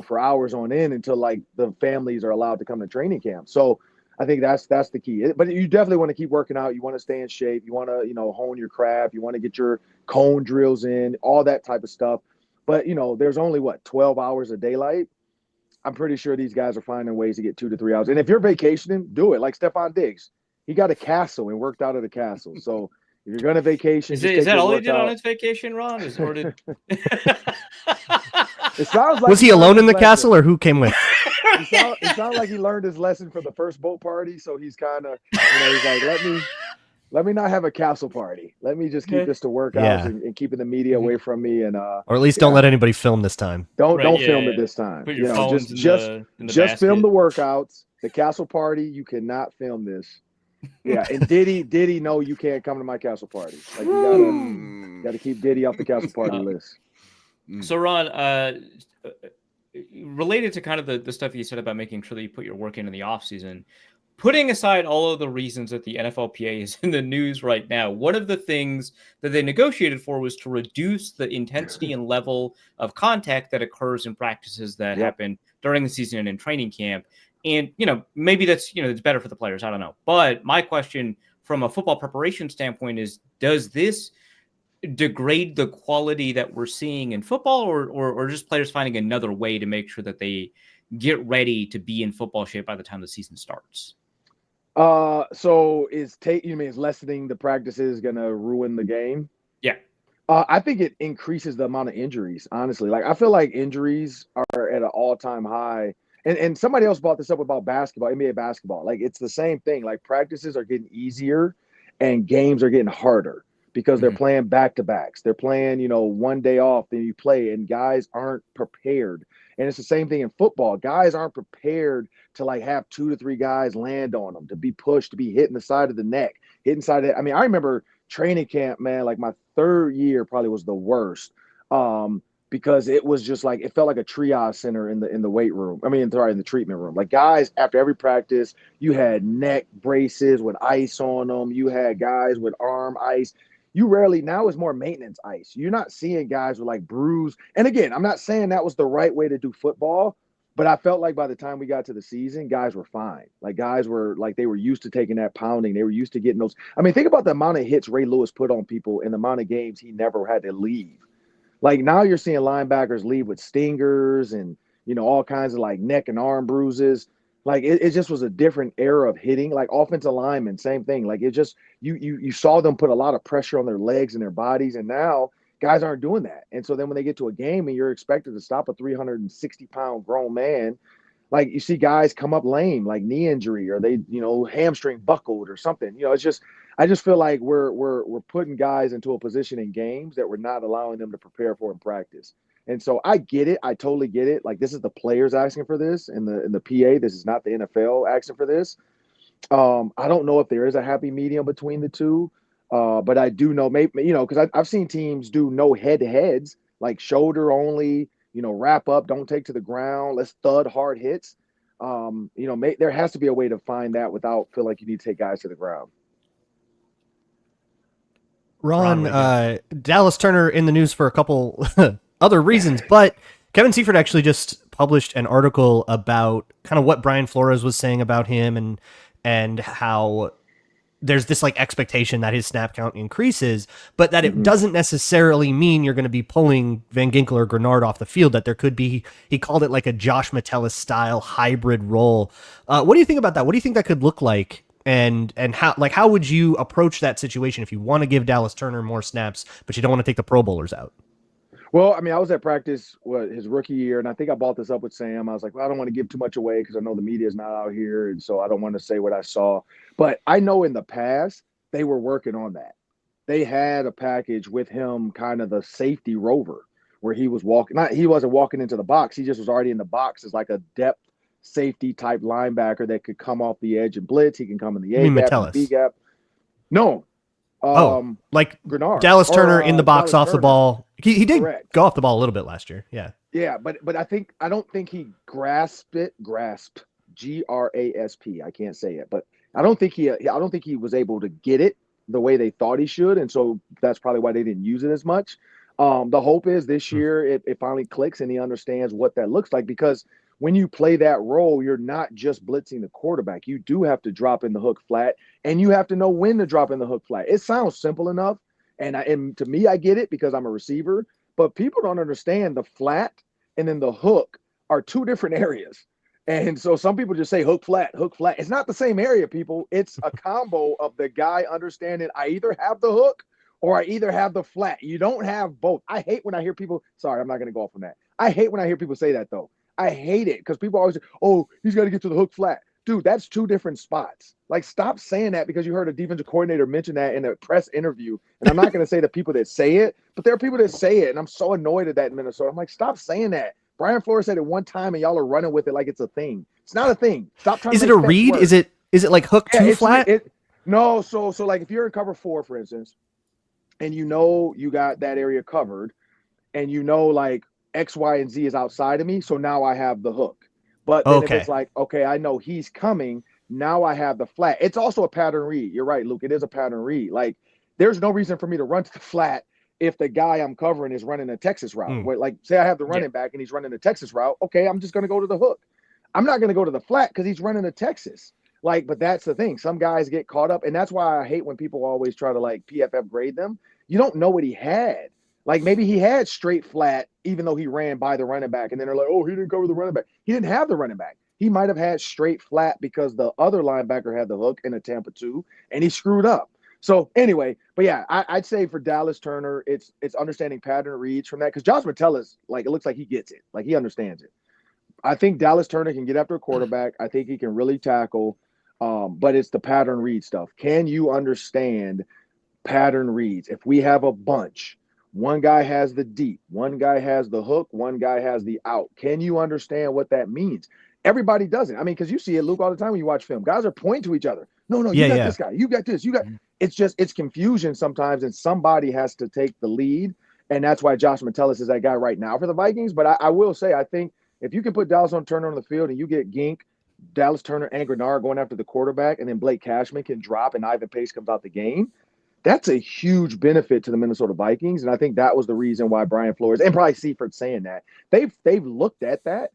for hours on end until like the families are allowed to come to training camp. So I think that's the key. But you definitely want to keep working out. You want to stay in shape. You want to, hone your craft. You want to get your cone drills in, all that type of stuff. But, there's only 12 hours of daylight. I'm pretty sure these guys are finding ways to get 2 to 3 hours. And if you're vacationing, do it. Like Stephon Diggs. He got a castle and worked out at a castle. So if you're going to vacation, is that all he did on his vacation, Ron? It sounds like Was he alone in the castle or who came with? It sounds like he learned his lesson from the first boat party. So he's kind of, he's like, let me not have a castle party. Let me just keep this to workouts and keeping the media away from me. And or at least don't let anybody film this time. Don't film it this time. Put your phones just basket. film the workouts. The castle party, you cannot film this. Yeah, and Diddy, no, you can't come to my castle party. Like you gotta keep Diddy off the castle party list. So Ron, related to kind of the stuff you said about making sure that you put your work in the off season, putting aside all of the reasons that the NFLPA is in the news right now, one of the things that they negotiated for was to reduce the intensity and level of contact that occurs in practices that happen during the season and in training camp. And, maybe that's, it's better for the players. I don't know. But my question from a football preparation standpoint is, does this degrade the quality that we're seeing in football or just players finding another way to make sure that they get ready to be in football shape by the time the season starts? So you mean is lessening the practices going to ruin the game? Yeah. I think it increases the amount of injuries, honestly. Like I feel like injuries are at an all-time high. And somebody else brought this up about basketball, NBA basketball. Like it's the same thing. Like practices are getting easier and games are getting harder because they're playing back-to-backs. They're playing, one day off, then you play, and guys aren't prepared. And it's the same thing in football. Guys aren't prepared to like have 2 to 3 guys land on them, to be pushed, to be hitting the side of the neck, hitting side of the, I mean, I remember training camp, man, like my third year probably was the worst. because it was just like, it felt like a triage center in the weight room. I mean, sorry, in the treatment room. Like, guys, after every practice, you had neck braces with ice on them. You had guys with arm ice. You rarely, now it's more maintenance ice. You're not seeing guys with like bruise. And again, I'm not saying that was the right way to do football, but I felt like by the time we got to the season, guys were fine. Like, guys were like, they were used to taking that pounding. They were used to getting those. I mean, think about the amount of hits Ray Lewis put on people and the amount of games he never had to leave. Like, now you're seeing linebackers leave with stingers and, you know, all kinds of like neck and arm bruises. Like, it just was a different era of hitting. Like, offensive linemen, same thing. Like, it just, you saw them put a lot of pressure on their legs and their bodies, and now guys aren't doing that. And so then when they get to a game and you're expected to stop a 360-pound grown man, like, you see guys come up lame, like knee injury, or they, you know, hamstring buckled or something. You know, it's just, I just feel like we're putting guys into a position in games that we're not allowing them to prepare for in practice. And so I get it. I totally get it. Like, this is the players asking for this, and the PA. This is not the NFL asking for this. I don't know if there is a happy medium between the two, but I do know, maybe, you know, because I've seen teams do no head-to-heads, like shoulder only, you know, wrap up, don't take to the ground, let's thud hard hits. You know, there has to be a way to find that without feel like you need to take guys to the ground. Ron, Dallas Turner in the news for a couple other reasons, but Kevin Seifert actually just published an article about kind of what Brian Flores was saying about him and how there's this like expectation that his snap count increases, but that it doesn't necessarily mean you're going to be pulling Van Ginkel or Grenard off the field, that there could be, he called it like a Josh Metellus style hybrid role. What do you think about that? What do you think that could look like? And how would you approach that situation if you want to give Dallas Turner more snaps, but you don't want to take the Pro Bowlers out? Well, I mean, I was at practice his rookie year, and I think I brought this up with Sam. I was like, well, I don't want to give too much away because I know the media is not out here, and so I don't want to say what I saw. But I know in the past they were working on that. They had a package with him, kind of the safety rover, where he was walking. He wasn't walking into the box. He just was already in the box as like a depth safety type linebacker that could come off the edge and blitz. He can come in the A gap, and B gap. No. Like Grenard. Dallas Turner in the box Dallas off the Turner. ball. He did Correct. go off the ball a little bit last year. Yeah. Yeah, but I don't think he grasped Grasp. I can't say it, but I don't think he was able to get it the way they thought he should, and so that's probably why they didn't use it as much. The hope is this year it finally clicks and he understands what that looks like, because when you play that role, you're not just blitzing the quarterback. You do have to drop in the hook flat, and you have to know when to drop in the hook flat. It sounds simple enough, and to me, I get it because I'm a receiver, but people don't understand the flat and then the hook are two different areas. And so some people just say hook flat, hook flat. It's not the same area, people. It's a combo of the guy understanding I either have the hook or I either have the flat. You don't have both. I hate when I hear people, sorry, I'm not going to go off on that. I hate when I hear people say that, though. I hate it because people always say, oh, he's got to get to the hook flat. Dude, that's two different spots. Like, stop saying that because you heard a defensive coordinator mention that in a press interview. And I'm not going to say the people that say it, but there are people that say it. And I'm so annoyed at that in Minnesota. I'm like, stop saying that. Brian Flores said it one time and y'all are running with it like it's a thing. It's not a thing. Stop trying to make it a read? work. Is it like hook too flat? No, so like if you're in cover 4, for instance, and you know you got that area covered, and you know like X, Y, and Z is outside of me, so now I have the hook. But then if it's like, okay, I know he's coming, now I have the flat. It's also a pattern read. You're right, Luke. It is a pattern read. Like, there's no reason for me to run to the flat if the guy I'm covering is running a Texas route. Where, like, say I have the running back and he's running a Texas route. Okay, I'm just going to go to the hook. I'm not going to go to the flat because he's running a Texas. Like, but that's the thing. Some guys get caught up, and that's why I hate when people always try to, like, PFF grade them. You don't know what he had. Like, maybe he had straight flat, even though he ran by the running back. And then they're like, oh, he didn't cover the running back. He didn't have the running back. He might have had straight flat because the other linebacker had the hook in a Tampa 2, and he screwed up. So anyway, but yeah, I'd say for Dallas Turner, it's understanding pattern reads from that. Because Josh Metellus, like, it looks like he gets it. Like, he understands it. I think Dallas Turner can get after a quarterback. I think he can really tackle. But it's the pattern read stuff. Can you understand pattern reads? If we have a bunch, one guy has the deep, one guy has the hook, one guy has the out. Can you understand what that means? Everybody doesn't. I mean, because you see it, Luke, all the time when you watch film. Guys are pointing to each other. No, you got this guy. You got this. You got. It's confusion sometimes, and somebody has to take the lead And that's why Josh Metellus is that guy right now for the Vikings. But I will say, I think if you can put Dallas Turner on the field and you get Gink, Dallas Turner, and Grenard going after the quarterback, and then Blake Cashman can drop and Ivan Pace comes out the game, that's a huge benefit to the Minnesota Vikings. And I think that was the reason why Brian Flores, and probably Seifert saying that, they've looked at that.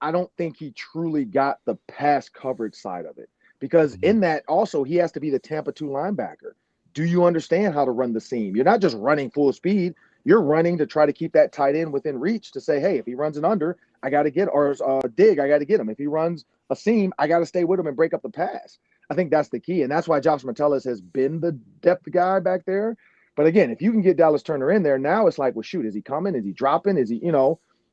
I don't think he truly got the pass coverage side of it, because in that also he has to be the Tampa 2 linebacker. Do you understand how to run the seam? You're not just running full speed. You're running to try to keep that tight end within reach to say, hey, if he runs an under, I got to get, or a dig, I got to get him. If he runs a seam, I got to stay with him and break up the pass. I think that's the key. And that's why Josh Metellus has been the depth guy back there. But again, if you can get Dallas Turner in there, now it's like, well, shoot, is he coming? Is he dropping? Is he,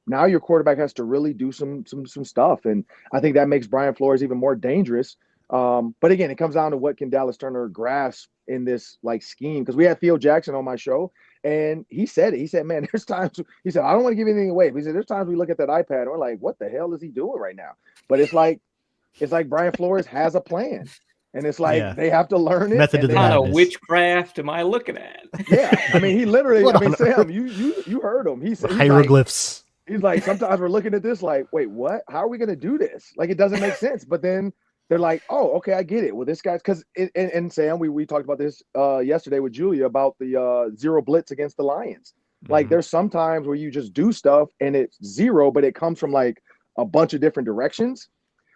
now your quarterback has to really do some stuff. And I think that makes Brian Flores even more dangerous. But again, it comes down to what can Dallas Turner grasp in this like scheme. Because we had Theo Jackson on my show, and he said it. He said, man, there's times, he said, I don't want to give anything away. But he said, there's times we look at that iPad and we're like, what the hell is he doing right now? But it's like Brian Flores has a plan. And it's like they have to learn it. Method to the What kind madness. of witchcraft am I looking at? Yeah. I mean, he literally, Sam, you heard him. He said hieroglyphs. He's like, sometimes we're looking at this like, wait, what? How are we going to do this? Like, it doesn't make sense. But then they're like, oh, okay, I get it. Well, this guy's because and Sam, we talked about this yesterday with Julia about the zero blitz against the Lions. Like, there's some times where you just do stuff and it's zero, but it comes from like a bunch of different directions.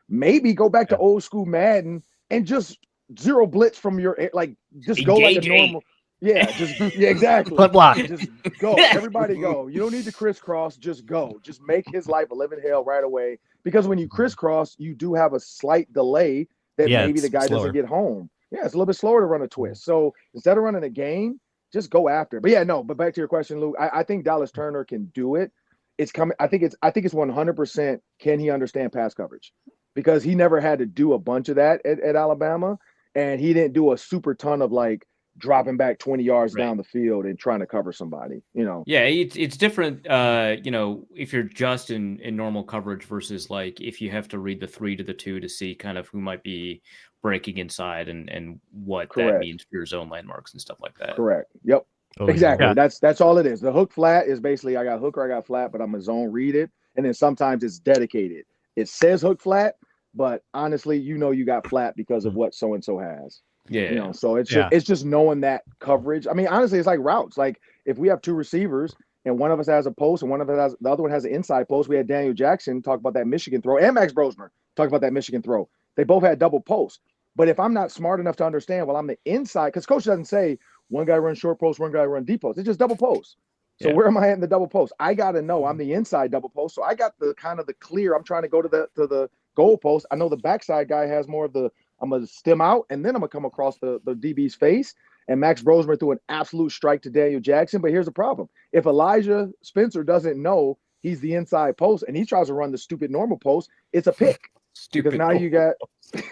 Maybe go back to old school Madden and just zero blitz from your, like, just go like a normal. Yeah, exactly. Punt block. Just go. Everybody go. You don't need to crisscross. Just go. Just make his life a living hell right away. Because when you crisscross, you do have a slight delay that maybe the guy doesn't get home. Yeah, it's a little bit slower to run a twist. So instead of running a game, just go after it. But back to your question, Luke, I think Dallas Turner can do it. It's coming. I think it's 100%. Can he understand pass coverage? Because he never had to do a bunch of that at Alabama, and he didn't do a super ton of like dropping back 20 yards down the field and trying to cover somebody, Yeah, it's different, if you're just in normal coverage versus like if you have to read the 3 to the 2 to see kind of who might be breaking inside and what that means for your zone landmarks and stuff like that. Correct. Yep. Exactly. Yeah. That's all it is. The hook flat is basically I got hook or I got flat, but I'm a zone read it. And then sometimes it's dedicated. It says hook flat, but honestly, you got flat because of what so-and-so has. Yeah. So it's just knowing that coverage. I mean, honestly, it's like routes. Like if we have 2 receivers and one of us has a post and the other one has an inside post, we had Daniel Jackson talk about that Michigan throw and Max Brosmer talk about that Michigan throw. They both had double posts. But if I'm not smart enough to understand, well, I'm the inside, because coach doesn't say one guy runs short post, one guy run deep post. It's just double post. So where am I in the double post? I got to know I'm the inside double post. So I got the kind of the clear. I'm trying to go to the goal post. I know the backside guy has more of the, I'm going to stem out, and then I'm going to come across the DB's face. And Max Brosmer threw an absolute strike to Daniel Jackson. But here's the problem. If Elijah Spencer doesn't know he's the inside post and he tries to run the stupid normal post, it's a pick. Because now you got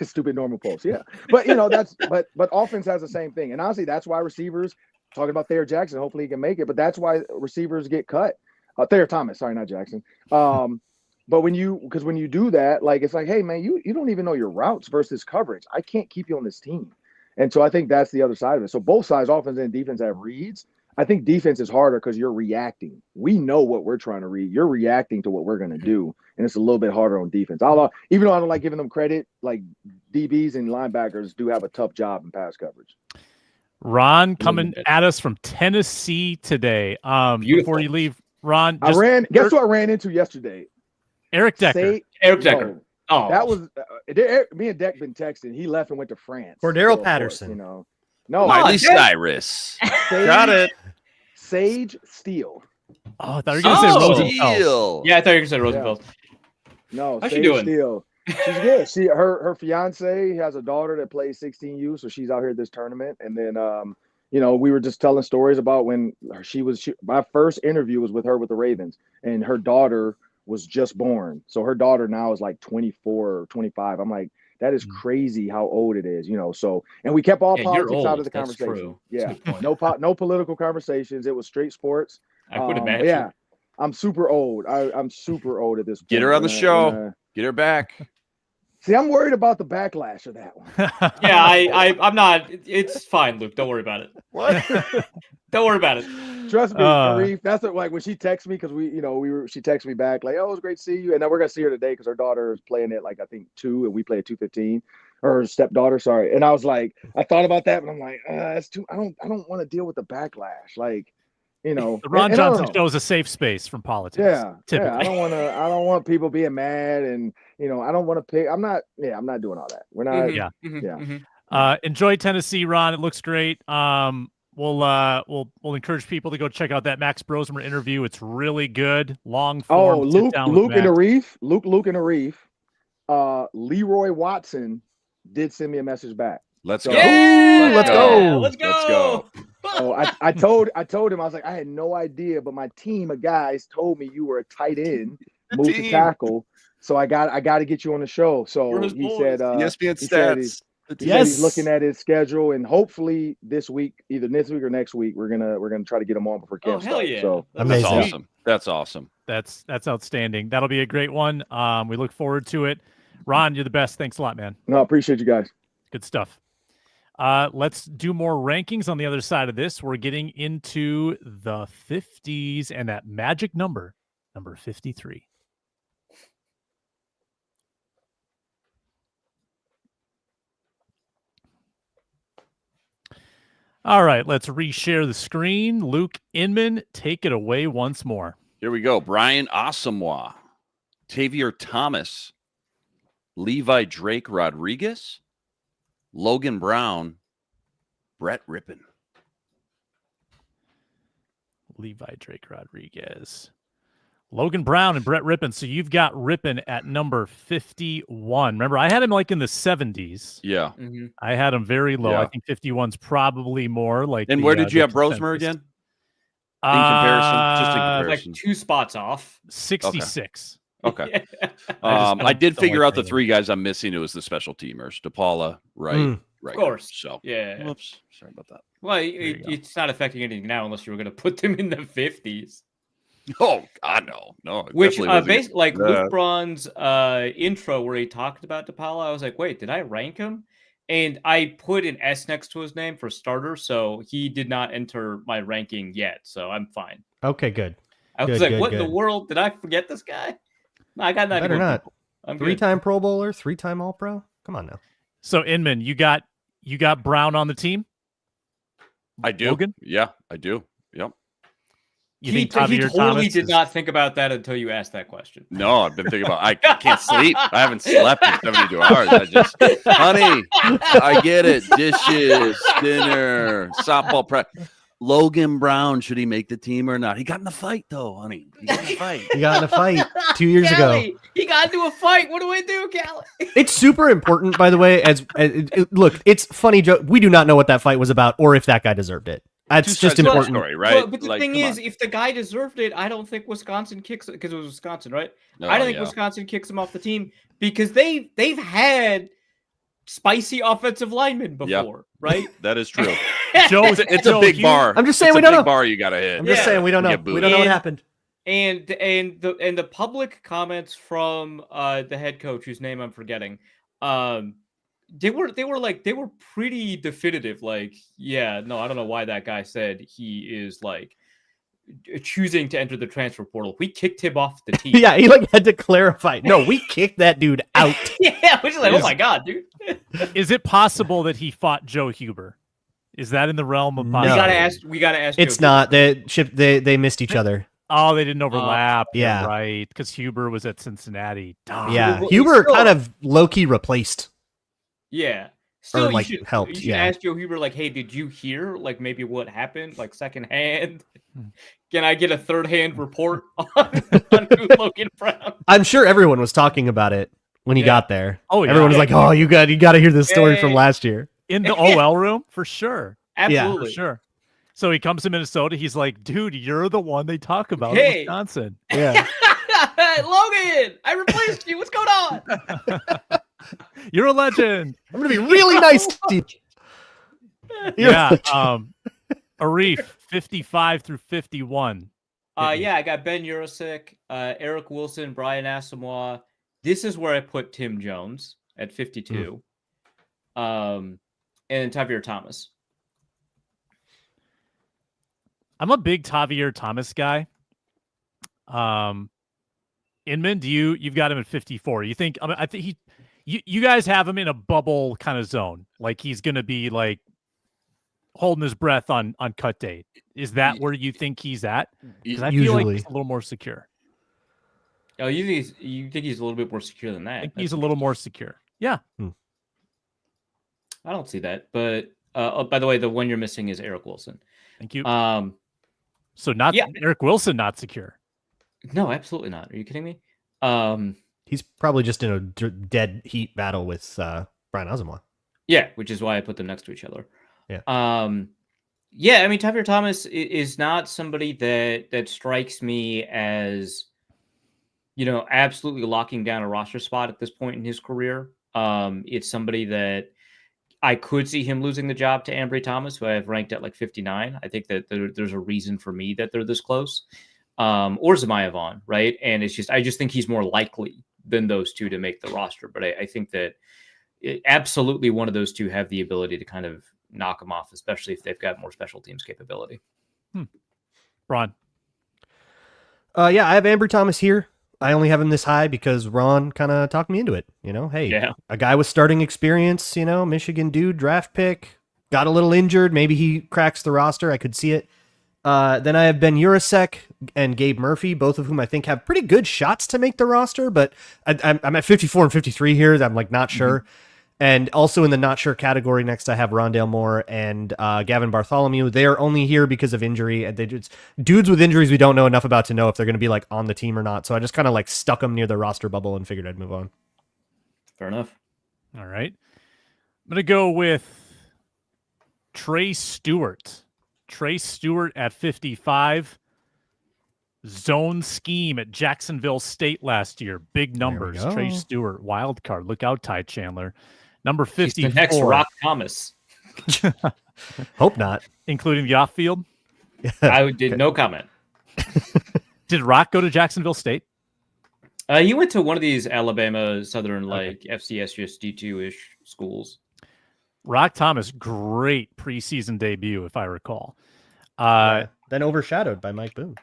stupid normal post. Yeah. But, but offense has the same thing. And honestly, that's why receivers, talking about Tavier Jackson, hopefully he can make it, but that's why receivers get cut. Tavier Thomas, sorry, not Jackson. But when you do that, like, it's like, hey, man, you don't even know your routes versus coverage. I can't keep you on this team. And so I think that's the other side of it. So both sides, offense and defense, have reads. I think defense is harder because you're reacting. We know what we're trying to read. You're reacting to what we're going to do. And it's a little bit harder on defense. Even though I don't like giving them credit, like DBs and linebackers do have a tough job in pass coverage. Ron coming at us from Tennessee today. Before you leave, Ron, guess who I ran into yesterday? Eric Decker. Eric Decker. Oh, that was me and Deck been texting. He left and went to France. Cordero Patterson. No, Miley Cyrus. Got it. Sage Steele. Oh, I thought you were going to say Rosenfeld. Yeah, I thought you were going to say Rosenfeld. No, how's she doing? Steele. She's good. Her fiance has a daughter that plays 16U, so she's out here at this tournament. And then we were just telling stories about when my first interview was with her with the Ravens, and her daughter was just born. So her daughter now is like 24 or 25. I'm like, that is crazy how old it is, So, and we kept all politics out of the conversation. True. Yeah, no political conversations. It was straight sports. I would imagine. Yeah, I'm super old. I'm super old at this point. Get her on the show. Get her back. See, I'm worried about the backlash of that one. Yeah, I'm not. It's fine, Luke. Don't worry about it. What? Don't worry about it. Trust me, Arif. That's what, like when she texted me because she texted me back like, "Oh, it was great to see you," and then we're gonna see her today because her daughter is playing at like I think 2, and we play at 2:15. Her stepdaughter, sorry. And I was like, I thought about that, but I'm like, that's too. I don't want to deal with the backlash, like. The Ron Johnson show is a safe space from politics. Yeah, typically. I don't want people being mad, and I don't want to pick. I'm not doing all that. We're not. Enjoy Tennessee, Ron. It looks great. We'll encourage people to go check out that Max Brosmer interview. It's really good. Long form. Luke and Arif. Leroy Watson did send me a message back. Let's go. Yeah! Let's go. Let's go. Oh, I told him, I was like, I had no idea, but my team of guys told me you were a tight end, move to tackle. So I got to get you on the show. So he said, ESPN stats. He's looking at his schedule, and hopefully this week, either this week or next week, we're gonna try to get him on before camp starts. Yeah. So that's awesome. That's awesome. That's outstanding. That'll be a great one. We look forward to it. Ron, you're the best. Thanks a lot, man. No, I appreciate you guys. Good stuff. Let's do more rankings on the other side of this. We're getting into the 50s and that magic number 53. All right, let's reshare the screen. Luke Inman, take it away once more. Here we go. Brian Asamoah, Tavier Thomas, Levi Drake Rodriguez, Logan Braun, Brett Rippon. Levi Drake Rodriguez, Logan Braun, and Brett Rippon. So you've got Rippon at number 51. Remember, I had him like in the 70s. Yeah. Mm-hmm. I had him very low. Yeah. I think 51's probably more like. And where did you have Brosmer again? In comparison, just in comparison. Like 2 spots off. 66. Okay. I did figure out the 3 guys I'm missing. It was the special teamers, DePaula, right? Of course. So yeah. Whoops. Sorry about that. Well, it's not affecting anything now unless you were going to put them in the 50s. Oh God, no. Which basically, like Luke Braun's intro where he talked about DePaula, I was like, wait, did I rank him? And I put an S next to his name for starter, so he did not enter my ranking yet. So I'm fine. Okay, good. I was like, what in the world? Did I forget this guy? No, I got that. Better not. I'm 3-time Pro Bowler, 3-time All Pro. Come on now. So Inman, you got Braun on the team? I do. Logan? Yeah, I do. Yep. He totally did not think about that until you asked that question. No, I've been thinking about. I can't sleep. I haven't slept in 72 hours. Honey, I get it. Dishes, dinner, softball practice. Logan Braun, should he make the team or not? He got in a fight though, honey. He got in a fight 2 years ago. He got into a fight. What do I do, Callie? It's super important, by the way. Look, it's funny joke. We do not know what that fight was about, or if that guy deserved it. That's just important, story, right? Well, but the thing is, if the guy deserved it, I don't think Wisconsin kicks it because it was Wisconsin, right? I don't think Wisconsin kicks him off the team because they've had spicy offensive linemen before, right? That is true. It's a big bar. I'm just saying we don't know. Bar you gotta hit. I'm just saying we don't know. We don't know what happened. And the public comments from the head coach, whose name I'm forgetting, they were pretty definitive. Like, yeah, no, I don't know why that guy said he is like choosing to enter the transfer portal. We kicked him off the team. Yeah, he had to clarify. No, we kicked that dude out. Yeah, which is like, oh my god, dude. Is it possible that he fought Joe Huber? Is that in the realm of possibility? We gotta ask. It's not. They missed each other. Oh, they didn't overlap. Yeah, right. Because Huber was at Cincinnati. Yeah, Huber kind of low key replaced. Yeah. Still, or helped. You should ask Joe Huber, like, hey, did you hear maybe what happened, secondhand? Can I get a third-hand report on Logan Braun? I'm sure everyone was talking about it when he got there. Oh, yeah. Everyone was like, "Oh, you got to hear this story from last year." In the OL room, for sure. Absolutely. Yeah, for sure. So he comes to Minnesota. He's like, dude, you're the one they talk about in Wisconsin. Yeah. Logan, I replaced you. What's going on? You're a legend. I'm going to be really nice to you. Yeah. Arif, 55 through 51. I got Ben Urasic, Eric Wilson, Brian Asamoah. This is where I put Tim Jones. at 52. And Tavier Thomas. I'm a big Tavier Thomas guy. Inman, you've got him at 54. You think, I think you guys have him in a bubble kind of zone. Like he's going to be like holding his breath on cut day. Is that where you think he's at? Because I feel like he's a little more secure. Oh, you think he's a little bit more secure than that? I think he's a little more secure. Yeah. I don't see that. But by the way, the one you're missing is Eric Wilson. Thank you. So Eric Wilson not secure. No, absolutely not. Are you kidding me? He's probably just in a dead heat battle with Brian Asamoah. Yeah, which is why I put them next to each other. Yeah. Yeah, I mean, Tavier Thomas is not somebody that strikes me as, absolutely locking down a roster spot at this point in his career. It's somebody that I could see him losing the job to Ambry Thomas, who I have ranked at like 59. I think that there's a reason for me that they're this close. Or Zemiah Vaughn, right? And I just think he's more likely than those two to make the roster. But I think that absolutely one of those two have the ability to kind of knock them off, especially if they've got more special teams capability. Braun. Yeah, I have Ambry Thomas here. I only have him this high because Ron kind of talked me into it. A guy with starting experience, Michigan dude, draft pick, got a little injured. Maybe he cracks the roster. I could see it. Then I have Ben Urasek and Gabe Murphy, both of whom I think have pretty good shots to make the roster, but I'm at 54 and 53 here. I'm like not sure. And also in the not sure category next, I have Rondale Moore and Gavin Bartholomew. They are only here because of injury. And dudes with injuries we don't know enough about to know if they're going to be like on the team or not. So I just kind of like stuck them near the roster bubble and figured I'd move on. Fair enough. All right. I'm going to go with Trey Stewart. Trey Stewart at 55. Zone scheme at Jacksonville State last year. Big numbers. Trey Stewart, wild card. Look out, Ty Chandler. Number 54. He's the next Rock Thomas. Hope not. Including the off field? I did no comment. Did Rock go to Jacksonville State? He went to one of these Alabama Southern FCS D2-ish schools. Rock Thomas, great preseason debut, if I recall. Then overshadowed by Mike Boone.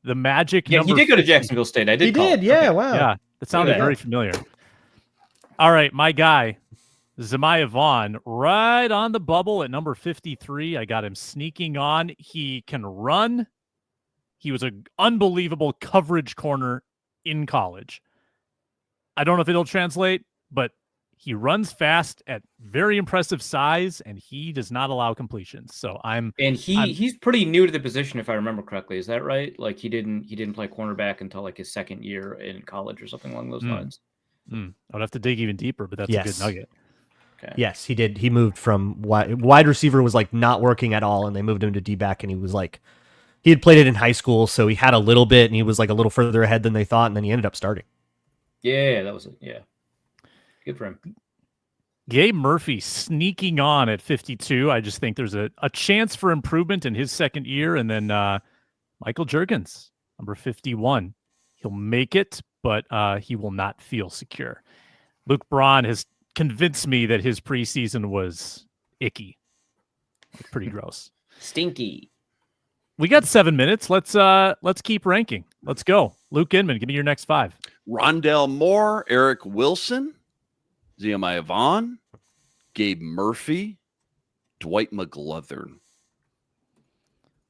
The Magic. Yeah, he did go to Jacksonville State. I did. He did. Yeah. Okay. Wow. Yeah, that sounded very familiar. All right, my guy, Zemiah Vaughn, right on the bubble at number 53. I got him sneaking on. He can run. He was an unbelievable coverage corner in college. I don't know if it'll translate, but he runs fast at very impressive size, and he does not allow completions. So he's pretty new to the position, if I remember correctly. Is that right? Like he didn't play cornerback until like his second year in college or something along those lines. I would have to dig even deeper, but that's a good nugget. Okay. Yes, he did. He moved from wide receiver was like not working at all, and they moved him to D-back, and he was like, he had played it in high school, so he had a little bit, and he was like a little further ahead than they thought, and then he ended up starting. Yeah, that was it. Yeah. Good for him. Gabe Murphy sneaking on at 52. I just think there's a chance for improvement in his second year. And then Michael Juergens, number 51. He'll make it, but he will not feel secure. Luke Braun has convinced me that his preseason was icky. Pretty gross. Stinky. We got 7 minutes. Let's keep ranking. Let's go. Luke Inman, give me your next 5. Rondale Moore, Eric Wilson, Zemiah Vaughn, Gabe Murphy, Dwight McGlothern.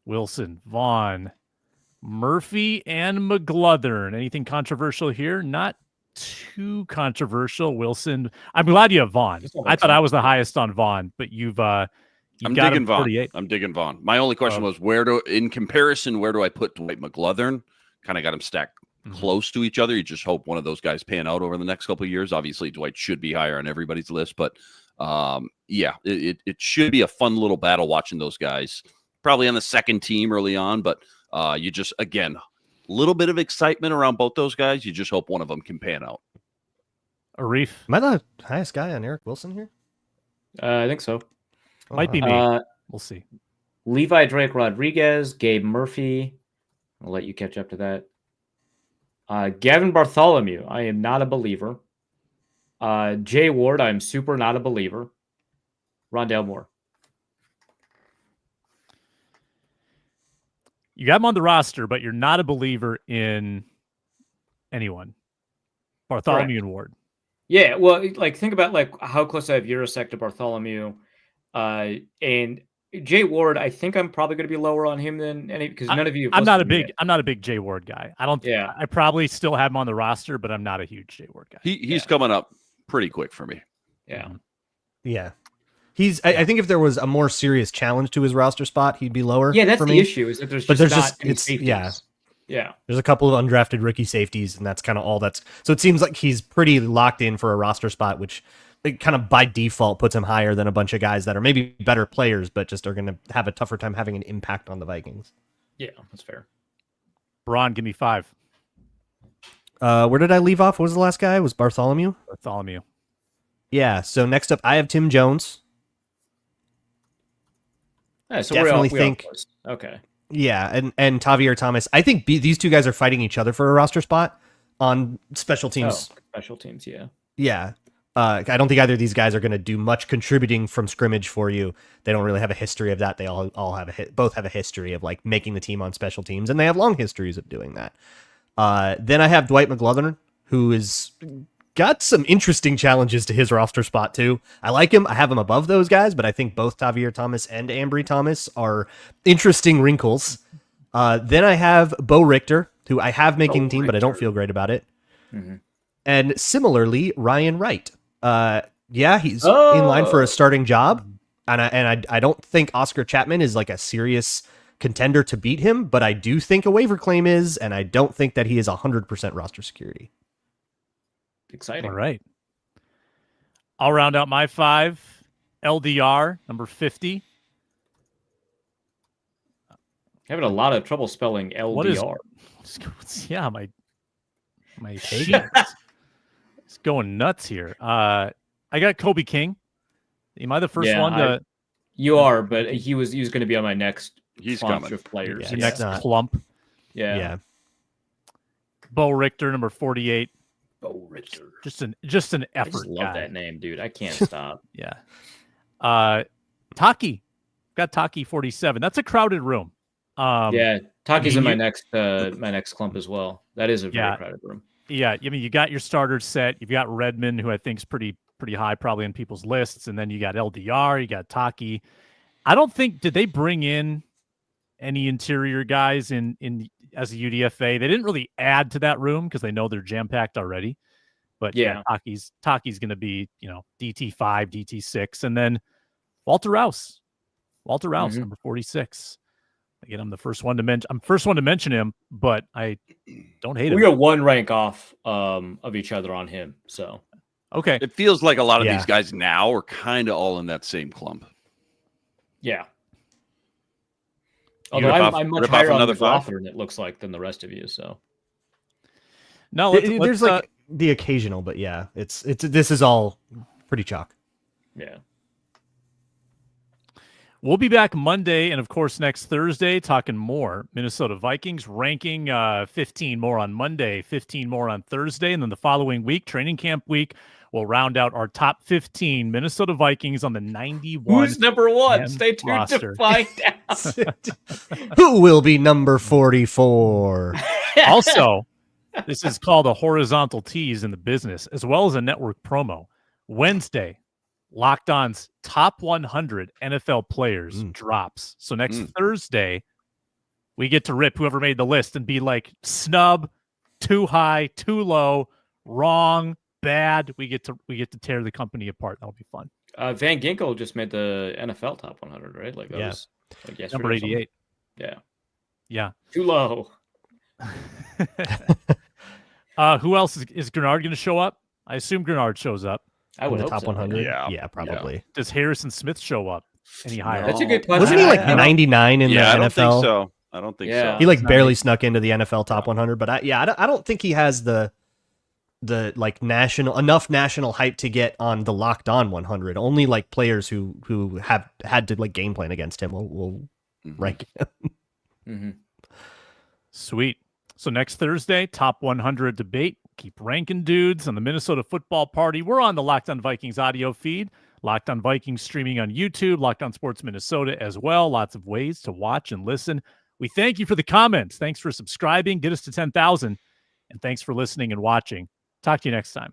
Wilson, Vaughn, Murphy, and McGlothern. Anything controversial here? Not too controversial. Wilson, I'm glad you have Vaughn. I thought I was the highest on Vaughn, but you've got digging Vaughn. 38. I'm digging Vaughn. My only question was in comparison, where do I put Dwight McGlothern? Kind of got him stacked close to each other. You just hope one of those guys pan out over the next couple of years. Obviously, Dwight should be higher on everybody's list, but it should be a fun little battle watching those guys. Probably on the second team early on, but you just, again, a little bit of excitement around both those guys. You just hope one of them can pan out. Arif. Am I the highest guy on Eric Wilson here? I think so. Might be me. We'll see. Levi Drake Rodriguez, Gabe Murphy. I'll let you catch up to that. Gavin Bartholomew. I am not a believer. Jay Ward, I'm super not a believer. Rondale Moore. You got him on the roster, but you're not a believer in anyone. Bartholomew and Ward. Yeah, well, like think about like how close I have Urasek to Bartholomew, and Jay Ward. I think I'm probably going to be lower on him than any because none of you. I'm not a big Jay Ward guy. I don't. Yeah, I probably still have him on the roster, but I'm not a huge Jay Ward guy. He's coming up pretty quick for me. Yeah, yeah. I think if there was a more serious challenge to his roster spot, he'd be lower. Yeah, that's for the me. issue. Is that there's safeties. Yeah. There's a couple of undrafted rookie safeties, and that's kind of all that's. So it seems like he's pretty locked in for a roster spot, which kind of by default puts him higher than a bunch of guys that are maybe better players, but just are going to have a tougher time having an impact on the Vikings. Yeah, that's fair. Braun, give me 5. Where did I leave off? What was the last guy? Was Bartholomew? Bartholomew. Yeah. So next up, I have Tim Jones. Yeah, so definitely think. Okay. Yeah, and Tavier Thomas. I think these two guys are fighting each other for a roster spot on special teams. Oh, special teams, yeah. Yeah. I don't think either of these guys are going to do much contributing from scrimmage for you. They don't really have a history of that. They all have both have a history of like making the team on special teams, and they have long histories of doing that. Then I have Dwight McGlothern, who is got some interesting challenges to his roster spot too. I like him. I have him above those guys, but I think both Tavier Thomas and Ambry Thomas are interesting wrinkles. Then I have Bo Richter, who I have making the team, but I don't feel great about it. Mm-hmm. And similarly, Ryan Wright. Yeah, he's in line for a starting job, and I don't think Oscar Chapman is like a serious contender to beat him, but I do think a waiver claim is, and I don't think that he is 100% roster security. Exciting. All right. I'll round out my 5. LDR, number 50. Having a lot of trouble spelling LDR. Yeah, my sheet is going nuts here. I got Kobe King. Am I the first one to? You are, but he was going to be on my next. He's bunch coming. Of players. The next clump. Yeah. Bo Richter, number 48. Bo Richter. Just an effort. I just love guy. that name, dude. I can't stop. Yeah. Taki. Got Taki 47. That's a crowded room. Yeah, Taki's in my next clump as well. That is a very crowded room. Yeah, I mean, you got your starters set. You've got Redmond, who I think is pretty high, probably on people's lists, and then you got LDR, you got Taki. I don't think did they bring in any interior guys in as a UDFA? They didn't really add to that room because they know they're jam packed already. But Taki's going to be DT5, DT6, and then Walter Rouse, number 46. Again, I'm the first one to mention. I'm first one to mention him, but I don't hate him. We are one rank off of each other on him. So okay, it feels like a lot of these guys now are kind of all in that same clump. Yeah. Although I'm much higher on McGlothern, it looks like, than the rest of you. So no, there's like the occasional, but yeah, it's this is all pretty chalk. Yeah. We'll be back Monday and, of course, next Thursday talking more Minnesota Vikings, ranking 15 more on Monday, 15 more on Thursday, and then the following week, training camp week, we'll round out our top 15 Minnesota Vikings on the 91. Who's number 1? Stay tuned roster. to find out. Who will be number 44? Also, this is called a horizontal tease in the business, as well as a network promo. Wednesday, Locked On's top 100 NFL players drops. So next Thursday, we get to rip whoever made the list and be like, snub, too high, too low, wrong, bad. We get to tear the company apart. That'll be fun. Van Ginkel just made the NFL top 100, right? Like that was like yesterday. Number 88. Yeah. Too low. Who else is Grenard going to show up? I assume Grenard shows up. I would the hope top so. 100. Yeah, probably. Yeah. Does Harrison Smith show up any higher? That's a good question. Wasn't he like 99 in the NFL? I don't think so. I don't think so. He like barely snuck into the NFL top 100, but I don't think he has the like enough national hype to get on the Locked On 100. Only like players who have had to like game plan against him will rank him. Sweet. So next Thursday, top 100 debate. Keep ranking dudes on the Minnesota Football Party. We're on the Locked On Vikings audio feed. Locked On Vikings streaming on YouTube. Locked On Sports Minnesota as well. Lots of ways to watch and listen. We thank you for the comments. Thanks for subscribing. Get us to 10,000. And thanks for listening and watching. Talk to you next time.